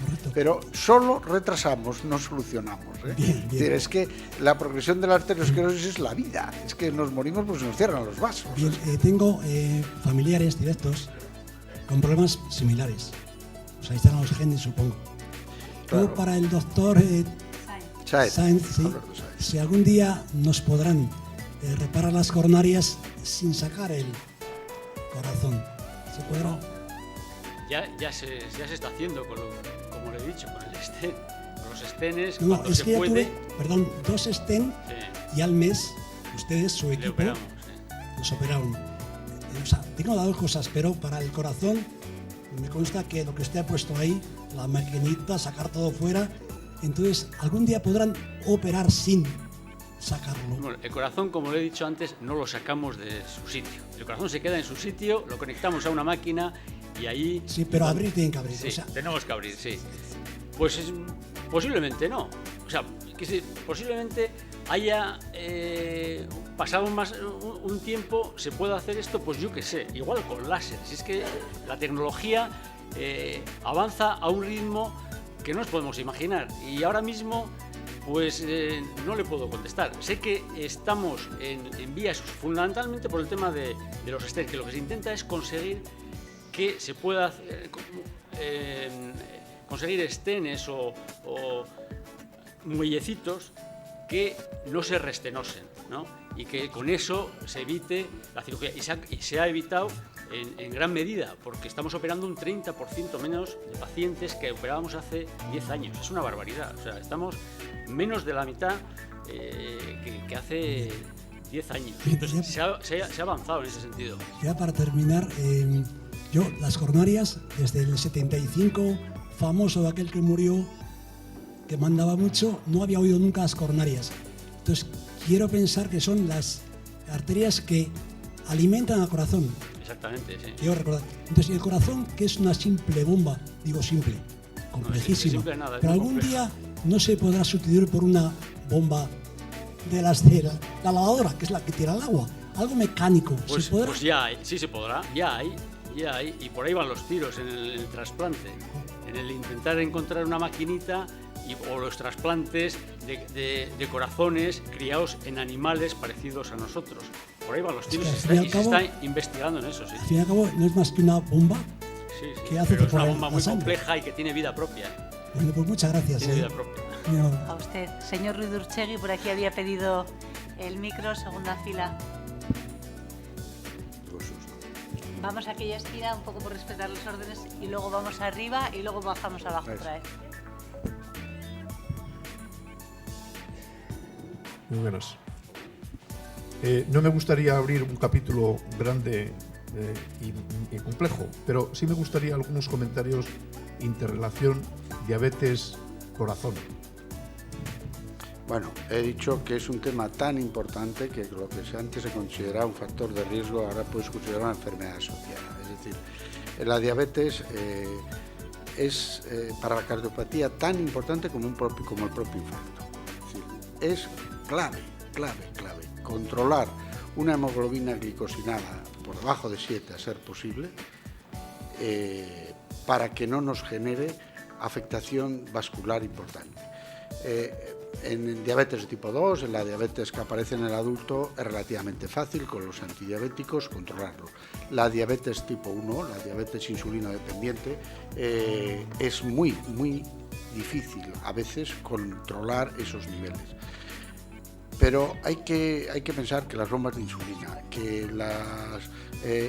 S8: Correcto.
S2: Pero solo retrasamos, no solucionamos.
S8: Bien.
S2: Es decir, es que la progresión de la arteriosclerosis es la vida, es que nos morimos porque se nos cierran los vasos.
S8: Bien, tengo familiares directos con problemas similares. O sea, ahí están los genes, supongo.
S2: Claro.
S8: Luego, para el doctor
S2: Sáenz,
S8: Sáenz, sí,
S2: Alberto Sáenz.
S8: si algún día nos podrán reparar las coronarias sin sacar el corazón, ¿se podrá?
S3: Ya se está haciendo, como le he dicho, con el stent, con los stenes,
S8: No,
S3: cuando
S8: es
S3: se
S8: que ya
S3: puede.
S8: tuve, 2 stent y al mes ustedes, su
S3: Le
S8: equipo,
S3: operamos.
S8: nos operaron. O sea, tengo las 2 cosas, pero para el corazón me consta que lo que usted ha puesto ahí, la maquinita, sacar todo fuera, entonces algún día podrán operar sin sacarlo.
S3: Bueno, el corazón, como le he dicho antes, no lo sacamos de su sitio. El corazón se queda en su sitio, lo conectamos a una máquina y ahí...
S8: Sí, pero abrir tienen que abrir.
S3: Sí,
S8: O sea,
S3: tenemos que abrir, sí. Pues posiblemente no. O sea, que sí, posiblemente haya pasado un tiempo, se pueda hacer esto, pues yo qué sé, igual con láser. Si es que la tecnología avanza a un ritmo que no nos podemos imaginar. Y ahora mismo, pues no le puedo contestar. Sé que estamos en vías fundamentalmente por el tema de los stents, que lo que se intenta es conseguir que se pueda conseguir stents o muellecitos que no se restenosen, ¿no? Y que con eso se evite la cirugía. Y se ha evitado en gran medida, porque estamos operando un 30% menos de pacientes que operábamos hace 10 años. Es una barbaridad. O sea, estamos menos de la mitad que hace 10 años. Entonces, se ha avanzado en ese sentido.
S8: ya para terminar, yo las coronarias, desde el 75, famoso de aquel que murió, que mandaba mucho, no había oído nunca las coronarias. Entonces, quiero pensar que son las arterias que alimentan al corazón.
S3: Exactamente, sí.
S8: Quiero recordar. Entonces, el corazón, que es una simple bomba, digo simple, complejísima,
S3: simple nada, es
S8: pero
S3: muy
S8: algún
S3: compleja.
S8: día no se podrá sustituir por una bomba de las de la lavadora, que es la que tira el agua. Algo mecánico.
S3: Pues,
S8: ¿Se podrá?
S3: pues ya hay, sí se podrá, ya hay, y por ahí van los tiros en el trasplante, en el intentar encontrar una maquinita o los trasplantes de corazones criados en animales parecidos a nosotros. Por ahí van los tiros
S8: Es que, al fin y al
S3: se
S8: cabo,
S3: está investigando en eso, sí.
S8: Al fin y al cabo, no es más que una bomba.
S3: Sí,
S8: que hace
S3: pero es una
S8: circular
S3: bomba
S8: la
S3: muy
S8: sangre.
S3: compleja y que tiene vida propia.
S8: Bueno, pues muchas gracias.
S3: Tiene vida propia.
S1: A usted, señor Ruiz Urchegui, por aquí había pedido el micro, segunda fila. Vamos a aquella esquina un poco por respetar los órdenes y luego vamos arriba y luego bajamos abajo otra vez.
S9: Muy buenas. No me gustaría abrir un capítulo grande y complejo, pero sí me gustaría algunos comentarios interrelación diabetes-corazón.
S2: Bueno, he dicho que es un tema tan importante que lo que antes se consideraba un factor de riesgo ahora puede considerar una enfermedad asociada. Es decir, la diabetes es para la cardiopatía tan importante como el propio infarto. Es decir, es clave. Controlar una hemoglobina glicosinada por debajo de 7 a ser posible para que no nos genere afectación vascular importante. En diabetes de tipo 2, en la diabetes que aparece en el adulto, es relativamente fácil con los antidiabéticos controlarlo. La diabetes tipo 1, la diabetes insulino dependiente, es muy difícil a veces controlar esos niveles. Pero hay que pensar que las bombas de insulina, que las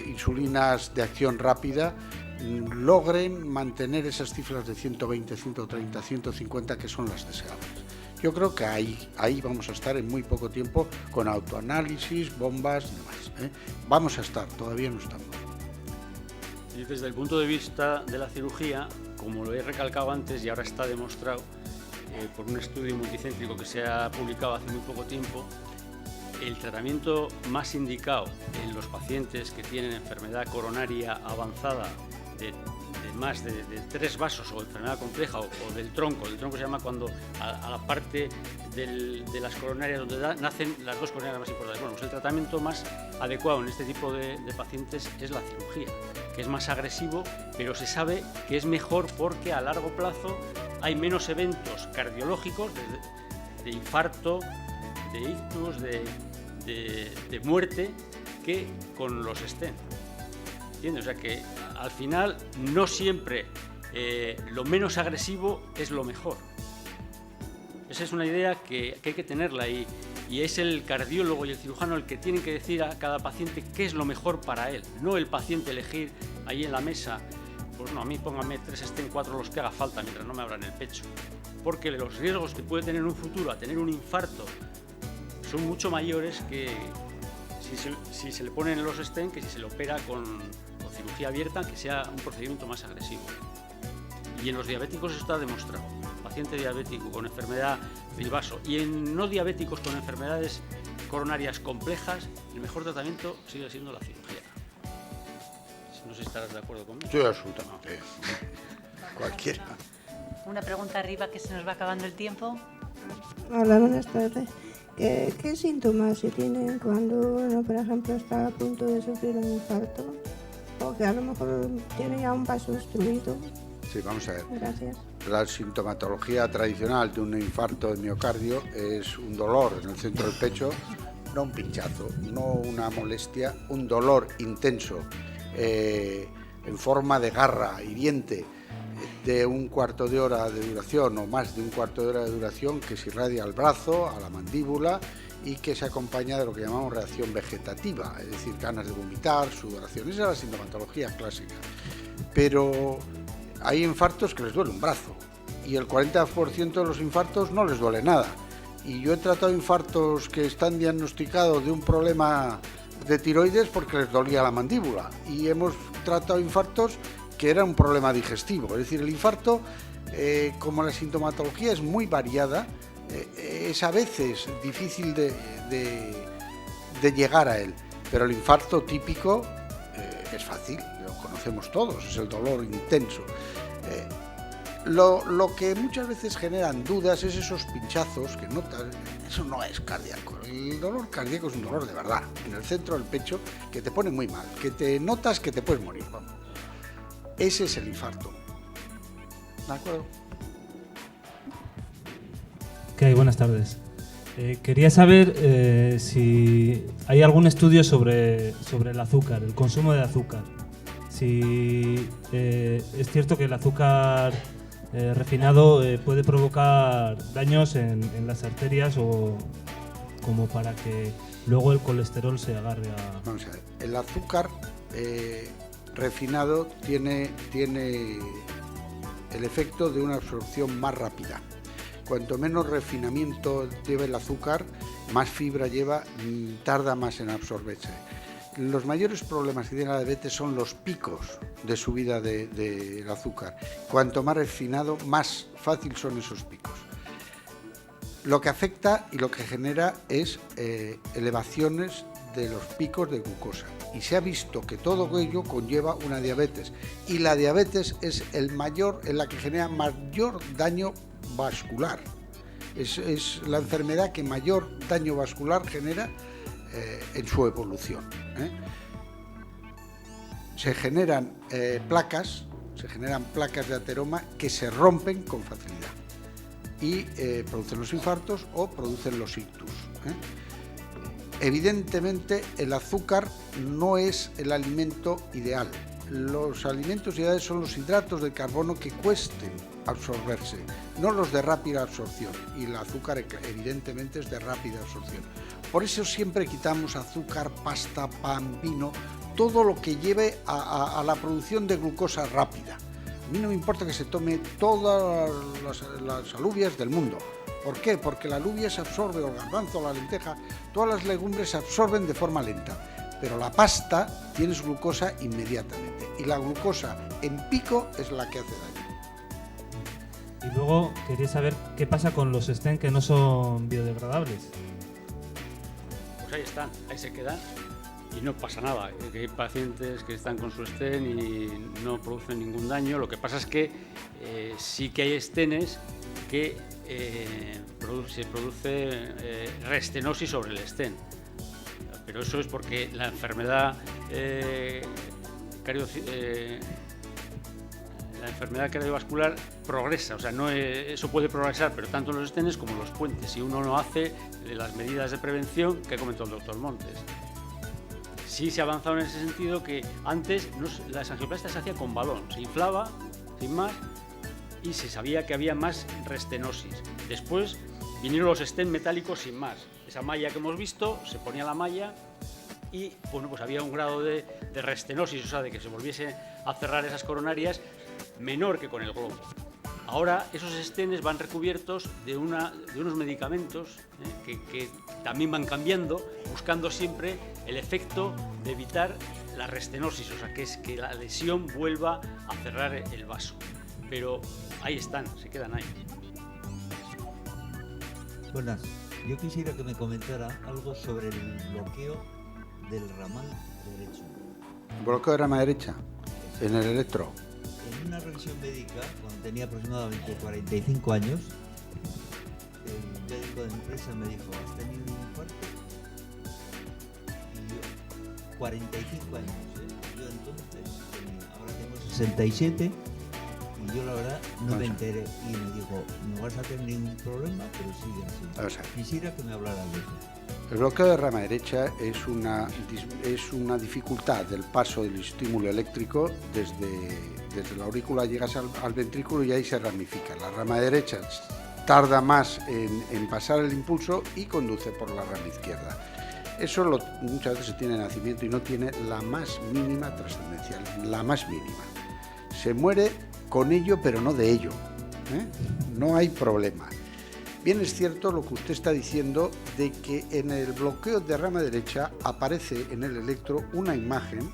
S2: insulinas de acción rápida logren mantener esas cifras de 120, 130, 150 que son las deseables. Yo creo que ahí vamos a estar en muy poco tiempo con autoanálisis, bombas y demás. Vamos a estar, todavía no estamos.
S3: Y desde el punto de vista de la cirugía, como lo he recalcado antes y ahora está demostrado por un estudio multicéntrico que se ha publicado hace muy poco tiempo, el tratamiento más indicado en los pacientes que tienen enfermedad coronaria avanzada de más de 3 vasos o enfermedad compleja o del tronco. El tronco se llama cuando a la parte de las coronarias donde nacen las 2 coronarias más importantes. Bueno, pues el tratamiento más adecuado en este tipo de pacientes es la cirugía, que es más agresivo, pero se sabe que es mejor porque a largo plazo hay menos eventos cardiológicos de infarto, de ictus, de muerte que con los stent. ¿Entiendes? O sea que al final no siempre lo menos agresivo es lo mejor. Esa es una idea que hay que tenerla y es el cardiólogo y el cirujano el que tienen que decir a cada paciente qué es lo mejor para él, no el paciente elegir ahí en la mesa, pues no, a mí póngame 3 stent, 4 los que haga falta mientras no me abran el pecho, porque los riesgos que puede tener en un futuro a tener un infarto son mucho mayores que si se le ponen los stent que si se le opera con cirugía abierta, que sea un procedimiento más agresivo. Y en los diabéticos eso está demostrado. Paciente diabético con enfermedad del vaso y en no diabéticos con enfermedades coronarias complejas, el mejor tratamiento sigue siendo la cirugía. No sé si estarás de acuerdo conmigo.
S2: Sí, absolutamente. Cualquiera.
S1: Una pregunta arriba que se nos va acabando el tiempo.
S10: Hola, buenas tardes. ¿Qué síntomas se tienen cuando uno, por ejemplo, está a punto de sufrir un infarto? O que a lo mejor tiene ya un vaso obstruido.
S2: Sí, vamos a ver.
S10: Gracias.
S2: La sintomatología tradicional de un infarto de miocardio es un dolor en el centro del pecho, no un pinchazo, no una molestia, un dolor intenso en forma de garra hiriente de un cuarto de hora de duración o más de un cuarto de hora de duración que se irradia al brazo, a la mandíbula y que se acompaña de lo que llamamos reacción vegetativa, es decir, ganas de vomitar, sudoración. Esa es la sintomatología clásica. Pero hay infartos que les duele un brazo y el 40% de los infartos no les duele nada. Y yo he tratado infartos que están diagnosticados de un problema de tiroides porque les dolía la mandíbula y hemos tratado infartos que era un problema digestivo. Es decir, el infarto, como la sintomatología es muy variada, es a veces difícil de llegar a él, pero el infarto típico es fácil, lo conocemos todos, es el dolor intenso. Lo que muchas veces generan dudas es esos pinchazos que notas, eso no es cardíaco. El dolor cardíaco es un dolor de verdad, en el centro del pecho, que te pone muy mal, que te notas que te puedes morir, vamos. Ese es el infarto. ¿De acuerdo?
S11: Ok, buenas tardes. Quería saber si hay algún estudio sobre el azúcar, el consumo de azúcar. Si es cierto que el azúcar refinado puede provocar daños en las arterias o como para que luego el colesterol se agarre a...
S2: Vamos a ver, el azúcar refinado tiene el efecto de una absorción más rápida. Cuanto menos refinamiento lleva el azúcar, más fibra lleva y tarda más en absorberse. Los mayores problemas que tiene la diabetes son los picos de subida del azúcar. Cuanto más refinado, más fácil son esos picos. Lo que afecta y lo que genera es elevaciones de los picos de glucosa. Y se ha visto que todo ello conlleva una diabetes. Y la diabetes es la que genera mayor daño vascular. Es la enfermedad que mayor daño vascular genera en su evolución. Se generan placas, se generan placas de ateroma que se rompen con facilidad y producen los infartos o producen los ictus. Evidentemente, el azúcar no es el alimento ideal. Los alimentos ideales son los hidratos de carbono que cuesten absorberse, no los de rápida absorción, y el azúcar evidentemente es de rápida absorción. Por eso siempre quitamos azúcar, pasta, pan, vino, todo lo que lleve a la producción de glucosa rápida. A mí no me importa que se tome todas las alubias del mundo. ¿Por qué? Porque la alubia se absorbe, o el garbanzo, la lenteja, todas las legumbres se absorben de forma lenta. Pero la pasta tienes glucosa inmediatamente, y la glucosa en pico es la que hace daño.
S11: Y luego quería saber qué pasa con los stents que no son biodegradables.
S3: Pues ahí están, ahí se quedan y no pasa nada. Hay pacientes que están con su stent y no producen ningún daño. Lo que pasa es que sí que hay stents que se produce restenosis sobre el stent. Pero eso es porque la enfermedad cardiovascular progresa, o sea, eso puede progresar, pero tanto los stents como los puentes, si uno no hace las medidas de prevención que comentó el doctor Montes. Sí se ha avanzado en ese sentido, que antes las angioplastias se hacía con balón, se inflaba, sin más, y se sabía que había más restenosis. Después vinieron los stents metálicos sin más. Esa malla que hemos visto, se ponía la malla y bueno, pues había un grado de restenosis, o sea, de que se volviese a cerrar esas coronarias menor que con el globo. Ahora esos stents van recubiertos de unos medicamentos que también van cambiando, buscando siempre el efecto de evitar la restenosis, o sea, que es que la lesión vuelva a cerrar el vaso. Pero ahí están, se quedan ahí.
S12: Buenas. Yo quisiera que me comentara algo sobre el bloqueo del ramal derecho.
S2: ¿Bloqueo de rama derecha? En el electro.
S12: En una revisión médica, cuando tenía aproximadamente 45 años, el médico de empresa me dijo: ¿has tenido un infarto? Y yo, 45 años, yo entonces ahora tengo 67. Y yo la verdad no me enteré y me dijo: no vas a tener ningún problema, pero sigue así.
S2: O sea,
S12: quisiera que me hablara de eso.
S2: El bloqueo de rama derecha es una dificultad del paso del estímulo eléctrico desde la aurícula, llegas al ventrículo y ahí se ramifica. La rama derecha tarda más en pasar el impulso y conduce por la rama izquierda. Eso muchas veces se tiene de nacimiento y no tiene la más mínima trascendencia, la más mínima. Se muere con ello, pero no de ello. No hay problema. Bien es cierto lo que usted está diciendo de que en el bloqueo de rama derecha aparece en el electro una imagen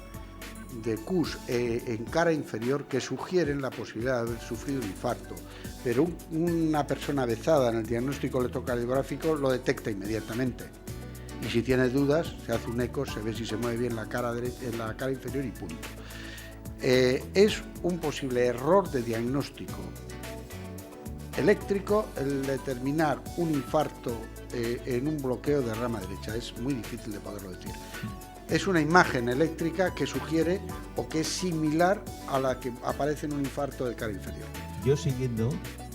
S2: de CUS en cara inferior que sugieren la posibilidad de haber sufrido un infarto, pero una persona avezada en el diagnóstico electrocardiográfico lo detecta inmediatamente. Y si tiene dudas, se hace un eco, se ve si se mueve bien la cara inferior y punto. Es un posible error de diagnóstico eléctrico el determinar un infarto en un bloqueo de rama derecha. Es muy difícil de poderlo decir. Es una imagen eléctrica que sugiere o que es similar a la que aparece en un infarto de cara inferior.
S12: Yo siguiendo,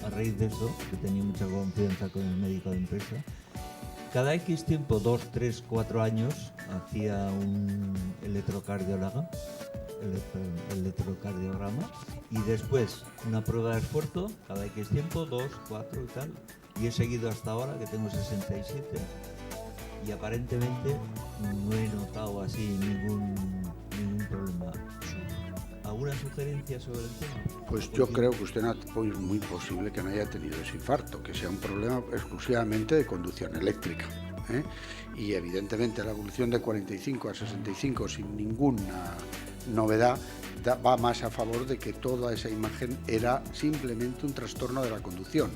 S12: a raíz de eso, que tenía mucha confianza con el médico de empresa, cada X tiempo, 2, 3, 4 años, hacía un electrocardiograma y después una prueba de esfuerzo cada X tiempo, 2, 4 y tal, y he seguido hasta ahora que tengo 67 y aparentemente no he notado así ningún problema. ¿Alguna sugerencia sobre el tema?
S2: Pues yo creo que usted es muy posible que no haya tenido ese infarto, que sea un problema exclusivamente de conducción eléctrica. Y evidentemente la evolución de 45 a 65 sin ninguna novedad va más a favor de que toda esa imagen era simplemente un trastorno de la conducción,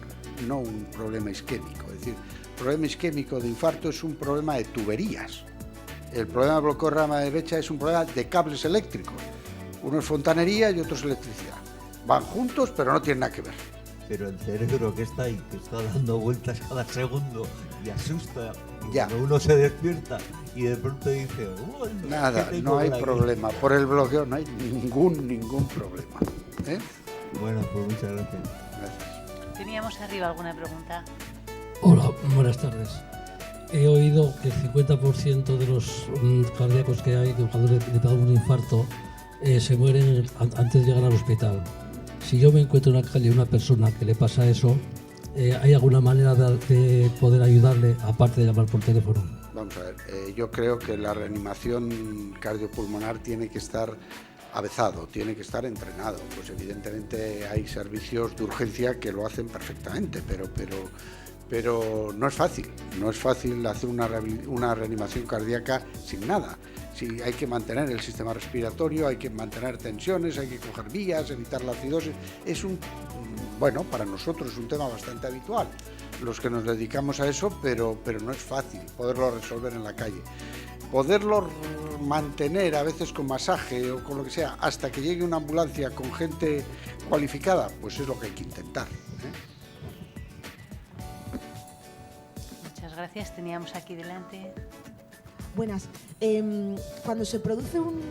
S2: no un problema isquémico. Es decir, el problema isquémico de infarto es un problema de tuberías. El problema de bloqueo de rama derecha es un problema de cables eléctricos. Uno es fontanería y otro es electricidad. Van juntos, pero no tienen nada que ver.
S12: Pero el cerebro que está ahí, que está dando vueltas cada segundo y asusta, y
S2: ya.
S12: Cuando uno se despierta y de pronto dice:
S2: nada, no hay problema. Por el bloqueo no hay ningún problema.
S12: Bueno, pues muchas gracias.
S2: Gracias.
S1: Teníamos arriba alguna pregunta.
S13: Hola, buenas tardes. He oído que el 50% de los cardíacos que hay, que cuando le da un infarto, se mueren antes de llegar al hospital. Si yo me encuentro en la calle una persona que le pasa eso, ¿hay alguna manera de poder ayudarle, aparte de llamar por teléfono?
S2: Vamos a ver, yo creo que la reanimación cardiopulmonar tiene que estar avezado, tiene que estar entrenado. Pues evidentemente hay servicios de urgencia que lo hacen perfectamente, pero no es fácil hacer una reanimación cardíaca sin nada. Sí, hay que mantener el sistema respiratorio, hay que mantener tensiones, hay que coger vías, evitar la acidosis. Bueno, para nosotros es un tema bastante habitual, los que nos dedicamos a eso, pero no es fácil poderlo resolver en la calle. Poderlo mantener a veces con masaje o con lo que sea hasta que llegue una ambulancia con gente cualificada, pues es lo que hay que intentar.
S1: Muchas gracias. Teníamos aquí delante.
S14: Buenas. Cuando se produce un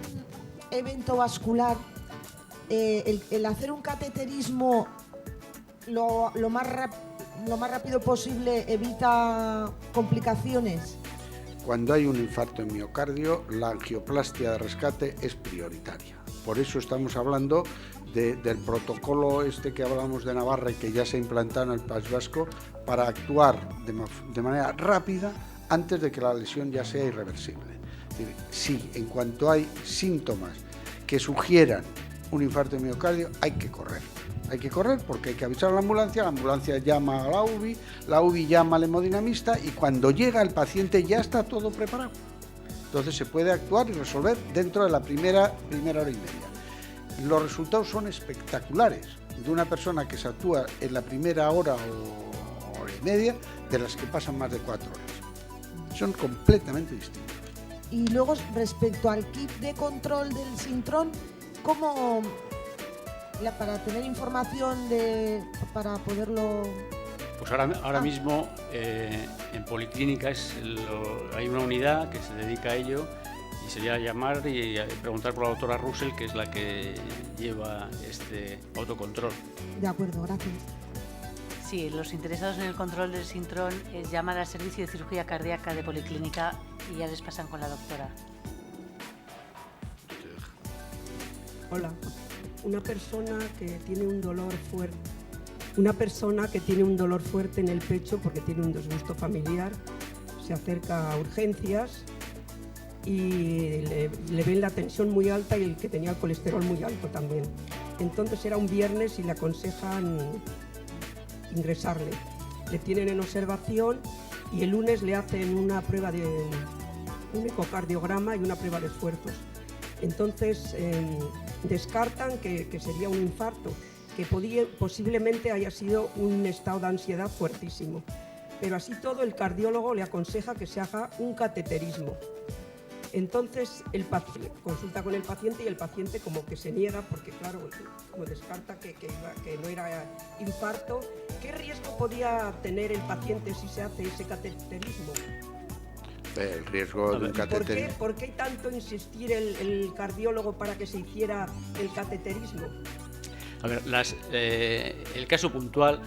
S14: evento vascular, el hacer un cateterismo lo más rápido posible evita complicaciones.
S2: Cuando hay un infarto en miocardio, la angioplastia de rescate es prioritaria. Por eso estamos hablando del protocolo que hablamos de Navarra y que ya se ha implantado en el País Vasco para actuar de manera rápida antes de que la lesión ya sea irreversible. Es decir, sí, en cuanto hay síntomas que sugieran un infarto de miocardio, hay que correr. Hay que correr porque hay que avisar a la ambulancia llama a la UBI llama al hemodinamista y cuando llega el paciente ya está todo preparado. Entonces se puede actuar y resolver dentro de la primera hora y media. Los resultados son espectaculares de una persona que se actúa en la primera hora o hora y media de las que pasan más de 4 horas. Son completamente distintos.
S14: Y luego, respecto al kit de control del Sintrón, ¿cómo, para tener información para poderlo...?
S3: Pues ahora mismo en Policlínica hay una unidad que se dedica a ello y sería llamar y preguntar por la doctora Russell, que es la que lleva este autocontrol.
S14: De acuerdo, gracias.
S1: Sí, los interesados en el control del Sintrón llaman al servicio de cirugía cardíaca de Policlínica y ya les pasan con la doctora.
S15: Hola, una persona que tiene un dolor fuerte en el pecho porque tiene un disgusto familiar, se acerca a urgencias y le ven la tensión muy alta y el que tenía el colesterol muy alto también. Entonces era un viernes y le aconsejan ingresarle. Le tienen en observación y el lunes le hacen una prueba de un ecocardiograma y una prueba de esfuerzos. Entonces descartan que sería un infarto, que posiblemente haya sido un estado de ansiedad fuertísimo. Pero así todo, el cardiólogo le aconseja que se haga un cateterismo. Entonces el paciente consulta con el paciente y el paciente como que se niega porque, claro, como descarta que no era infarto. ¿Qué riesgo podía tener el paciente si se hace ese cateterismo?
S2: El riesgo de un cateterismo.
S15: ¿Por qué tanto insistir el cardiólogo para que se hiciera el cateterismo?
S3: A ver, el caso puntual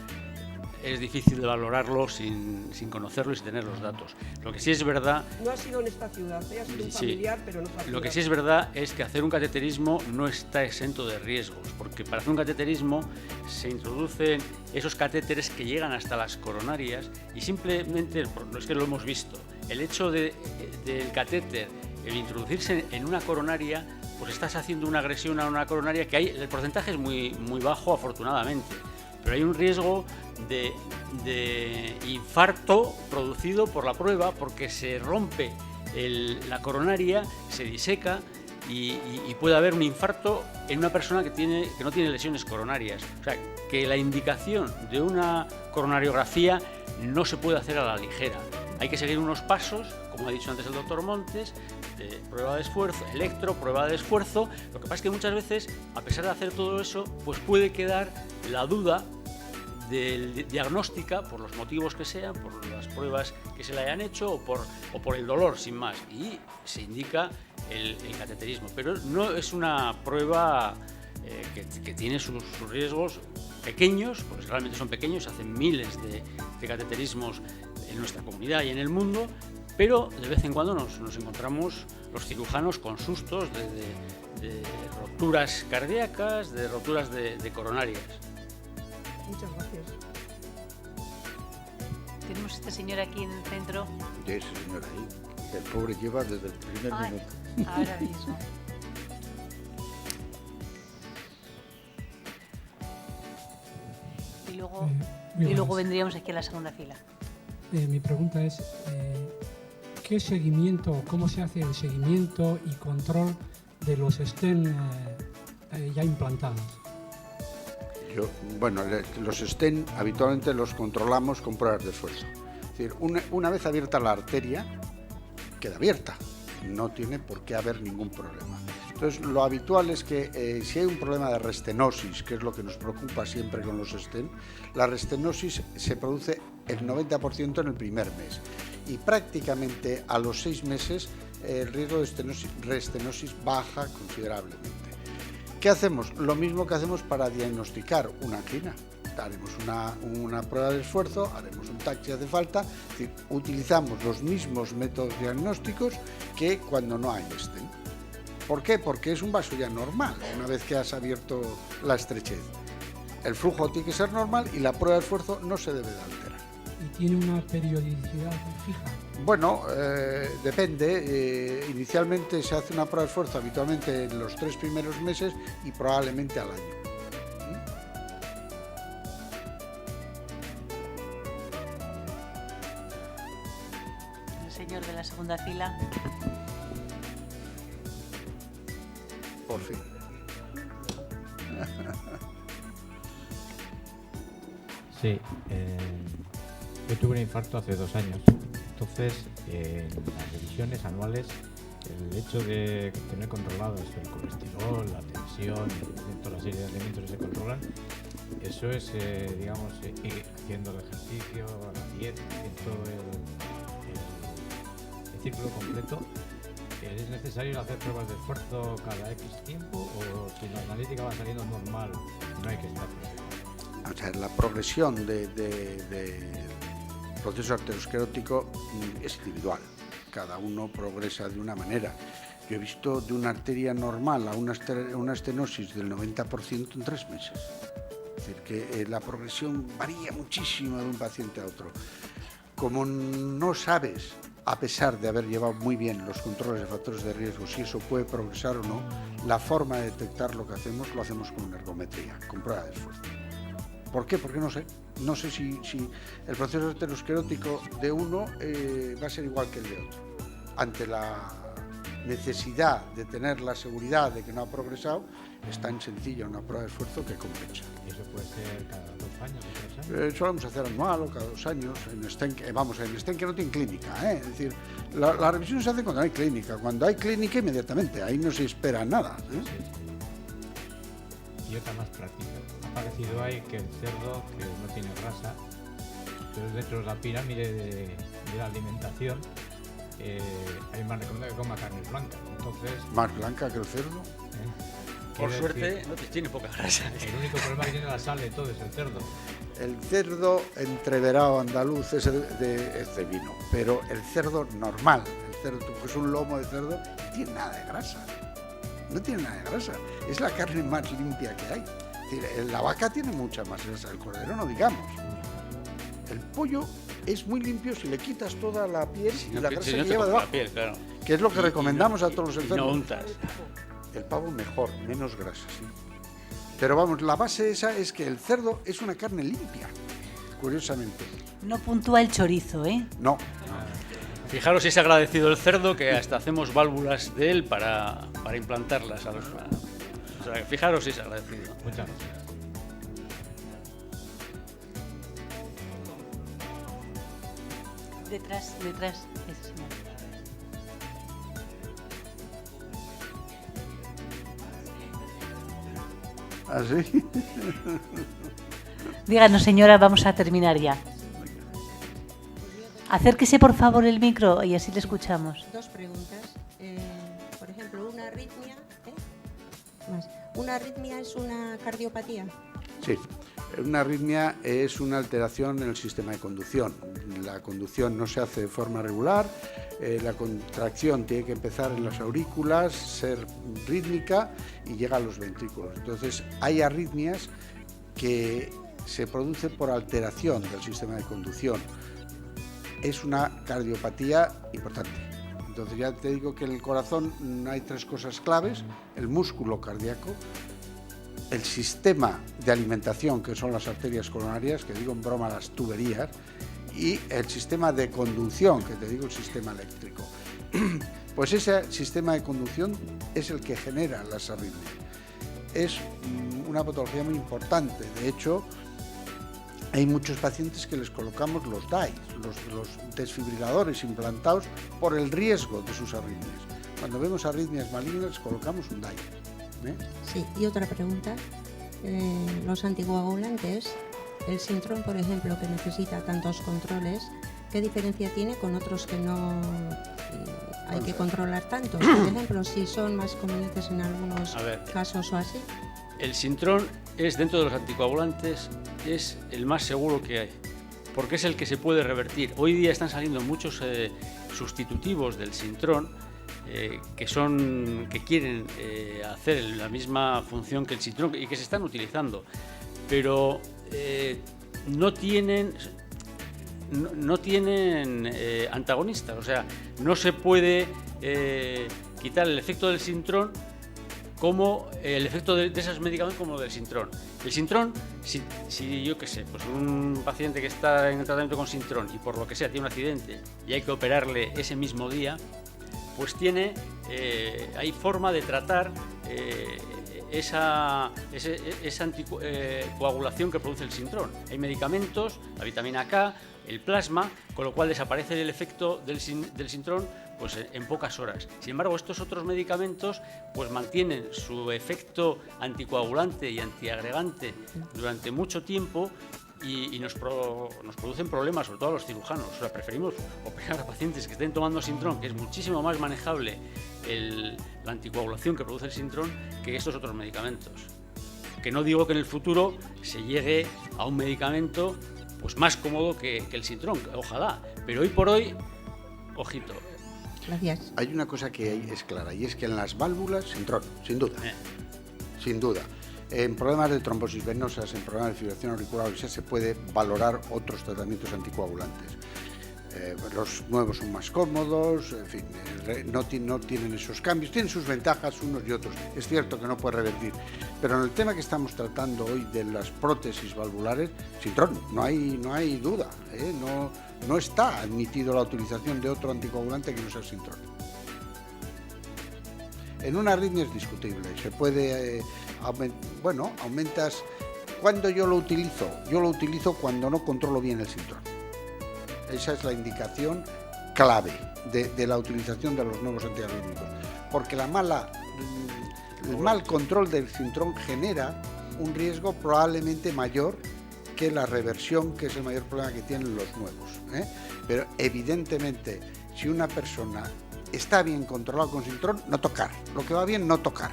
S3: es difícil de valorarlo sin conocerlo y sin tener los datos. Lo que sí es verdad...
S15: No ha sido en esta ciudad, ha sido un familiar, pero no familiar.
S3: Lo que sí es verdad es que hacer un cateterismo no está exento de riesgos, porque para hacer un cateterismo se introducen esos catéteres que llegan hasta las coronarias y simplemente, es que lo hemos visto, el hecho del catéter, el introducirse en una coronaria, pues estás haciendo una agresión a una coronaria que el porcentaje es muy, muy bajo, afortunadamente, pero hay un riesgo de infarto producido por la prueba porque se rompe la coronaria, se diseca y puede haber un infarto en una persona que no tiene lesiones coronarias. O sea, que la indicación de una coronariografía no se puede hacer a la ligera. Hay que seguir unos pasos, como ha dicho antes el doctor Montes, de prueba de esfuerzo, prueba de esfuerzo. Lo que pasa es que muchas veces, a pesar de hacer todo eso, pues puede quedar la duda diagnóstica por los motivos que sean, por las pruebas que se le hayan hecho o por el dolor, sin más. Y se indica el cateterismo. Pero no es una prueba que tiene sus riesgos pequeños, porque realmente son pequeños, se hacen miles de cateterismos en nuestra comunidad y en el mundo, pero de vez en cuando nos encontramos los cirujanos con sustos de roturas cardíacas, de roturas de coronarias.
S15: Muchas gracias.
S1: Tenemos este señor aquí en el centro.
S2: De ese señor ahí. El pobre lleva desde el primer minuto.
S1: Ahora mismo. Y luego vendríamos aquí a la segunda fila.
S16: Mi pregunta es, ¿qué seguimiento, cómo se hace el seguimiento y control de los stent ya implantados?
S2: Bueno, los stent habitualmente los controlamos con pruebas de esfuerzo. Es decir, una vez abierta la arteria, queda abierta. No tiene por qué haber ningún problema. Entonces, lo habitual es que si hay un problema de restenosis, que es lo que nos preocupa siempre con los stent, la restenosis se produce el 90% en el primer mes y prácticamente a los 6 meses el riesgo de restenosis baja considerablemente. ¿Qué hacemos? Lo mismo que hacemos para diagnosticar una angina. Haremos una prueba de esfuerzo, haremos un TAC si hace falta, es decir, utilizamos los mismos métodos diagnósticos que cuando no hay stent. ¿Por qué? Porque es un vaso ya normal, una vez que has abierto la estrechez. El flujo tiene que ser normal y la prueba de esfuerzo no se debe de alterar.
S16: ¿Y tiene una periodicidad fija?
S2: Bueno, depende. Inicialmente se hace una prueba de esfuerzo habitualmente en los 3 primeros meses y probablemente al año.
S1: El señor de la segunda fila.
S2: Por fin.
S17: Sí, yo tuve un infarto hace 2 años. Entonces, en las revisiones anuales, el hecho de tener controlados el colesterol, la tensión, toda la serie de elementos que se controlan, eso es, digamos, ir haciendo el ejercicio, la dieta, todo el círculo completo. ¿Es necesario hacer pruebas de esfuerzo cada X tiempo o si la analítica va saliendo normal, no hay que estar preocupado?
S2: O sea, la progresión del proceso arteriosclerótico es individual. Cada uno progresa de una manera. Yo he visto de una arteria normal a una estenosis del 90% en 3 meses. Es decir, que la progresión varía muchísimo de un paciente a otro. Como no sabes, a pesar de haber llevado muy bien los controles de factores de riesgo, si eso puede progresar o no, la forma de detectar lo hacemos con ergometría, con prueba de esfuerzo. ¿Por qué? Porque no sé. No sé si el proceso arteriosclerótico de uno va a ser igual que el de otro. Ante la necesidad de tener la seguridad de que no ha progresado, es tan sencilla una prueba de esfuerzo que compensa.
S17: ¿Y eso puede ser cada 2 años o 3 años?
S2: Solemos hacer anual o cada 2 años. En stent que no tiene clínica. Es decir, la revisión se hace cuando hay clínica. Cuando hay clínica, inmediatamente. Ahí no se espera nada.
S17: Sí. Y otra más práctica. Ha parecido ahí que el cerdo, que no tiene grasa, pero dentro de la pirámide de la alimentación, hay más recomendado que coma carne blanca. Entonces,
S2: ¿más blanca que el cerdo?
S3: Por suerte, no tiene poca grasa.
S17: El único problema que tiene la sal de todo es el cerdo.
S2: El cerdo entreverado andaluz es de vino, pero el cerdo normal, el cerdo, tú coges un lomo de cerdo, no tiene nada de grasa. No tiene nada de grasa. Es la carne más limpia que hay. Es decir, la vaca tiene mucha más grasa, el cordero no digamos. El pollo es muy limpio si le quitas toda la piel y la grasa que lleva debajo.
S3: Piel, claro.
S2: Que es lo que recomendamos a todos los enfermos.
S3: No untas.
S2: El pavo mejor, menos grasa, sí. Pero vamos, la base esa es que el cerdo es una carne limpia, curiosamente.
S1: No puntúa el chorizo, ¿eh?
S2: No.
S3: Fijaros si es agradecido el cerdo, que hasta hacemos válvulas de él para implantarlas a los... O sea, fijaros si es agradecido.
S17: Muchas gracias.
S1: Detrás, ese señor.
S2: ¿Así?
S1: Díganos, señora, vamos a terminar ya. Acérquese, por favor, el micro y así le escuchamos.
S14: 2 preguntas. Por ejemplo, una arritmia,
S18: ¿Una arritmia es una cardiopatía?
S2: Sí, una arritmia es una alteración en el sistema de conducción. La conducción no se hace de forma regular, la contracción tiene que empezar en las aurículas, ser rítmica y llega a los ventrículos. Entonces, hay arritmias que se producen por alteración del sistema de conducción. Es una cardiopatía importante. Entonces, ya te digo que en el corazón hay 3 cosas claves: el músculo cardíaco, el sistema de alimentación, que son las arterias coronarias, que digo en broma las tuberías, y el sistema de conducción, que te digo el sistema eléctrico. Pues ese sistema de conducción es el que genera las arritmias. Es una patología muy importante. De hecho, hay muchos pacientes que les colocamos los DAI, los desfibriladores implantados, por el riesgo de sus arritmias. Cuando vemos arritmias malignas, colocamos un DAI.
S18: Sí, y otra pregunta. Los anticoagulantes, el Sintrom, por ejemplo, que necesita tantos controles, ¿qué diferencia tiene con otros que no hay que controlar tanto? Por ejemplo, si son más convenientes en algunos casos o así.
S3: El Sintrom es, dentro de los anticoagulantes, es el más seguro que hay, porque es el que se puede revertir. Hoy día están saliendo muchos sustitutivos del Sintrom que quieren hacer la misma función que el Sintrom y que se están utilizando, pero no tienen antagonistas. O sea, no se puede quitar el efecto del Sintrom como el efecto de esos medicamentos como del Sintrom. El Sintrom, si yo qué sé, pues un paciente que está en tratamiento con Sintrom y por lo que sea tiene un accidente y hay que operarle ese mismo día, pues hay forma de tratar esa anticoagulación que produce el Sintrom. Hay medicamentos, la vitamina K, el plasma, con lo cual desaparece el efecto del Sintrom pues en pocas horas. Sin embargo, estos otros medicamentos pues mantienen su efecto anticoagulante y antiagregante durante mucho tiempo y nos producen problemas, sobre todo a los cirujanos. O sea, preferimos operar a pacientes que estén tomando Sintrom, que es muchísimo más manejable la anticoagulación que produce el Sintrom, que estos otros medicamentos. Que no digo que en el futuro se llegue a un medicamento pues más cómodo que el Sintrom, ojalá, pero hoy por hoy, ojito.
S18: Gracias.
S2: Hay una cosa que es clara, y es que en las válvulas, Sintrom, sin duda, sin duda. En problemas de trombosis venosas, en problemas de fibrilación auricular, se puede valorar otros tratamientos anticoagulantes. Los nuevos son más cómodos, en fin, no tienen esos cambios, tienen sus ventajas unos y otros. Es cierto que no puede revertir, pero en el tema que estamos tratando hoy de las prótesis valvulares, Sintrom, no hay duda, no está admitido la utilización de otro anticoagulante que no sea Sintrom. En una arritmia es discutible, se puede, aumentas. ¿Cuándo yo lo utilizo? Yo lo utilizo cuando no controlo bien el Sintrom. Esa es la indicación clave de la utilización de los nuevos antiarrítmicos, porque el mal control del Sintrom genera un riesgo probablemente mayor que la reversión, que es el mayor problema que tienen los nuevos. Pero evidentemente, si una persona está bien controlado con Sintrom, no tocar. Lo que va bien, no tocar.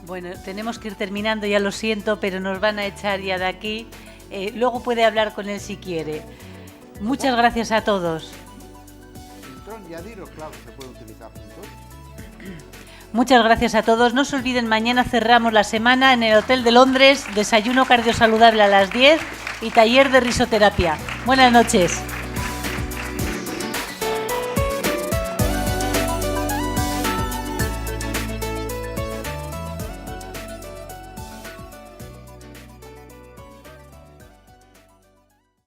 S1: Bueno, tenemos que ir terminando, ya lo siento, pero nos van a echar ya de aquí. Luego puede hablar con él si quiere. Muchas gracias a todos.
S2: Sintrom y Adiro, claro, se puede utilizar juntos.
S1: Muchas gracias a todos. No se olviden, mañana cerramos la semana en el Hotel de Londres, desayuno cardiosaludable a las 10 y taller de risoterapia. Buenas noches.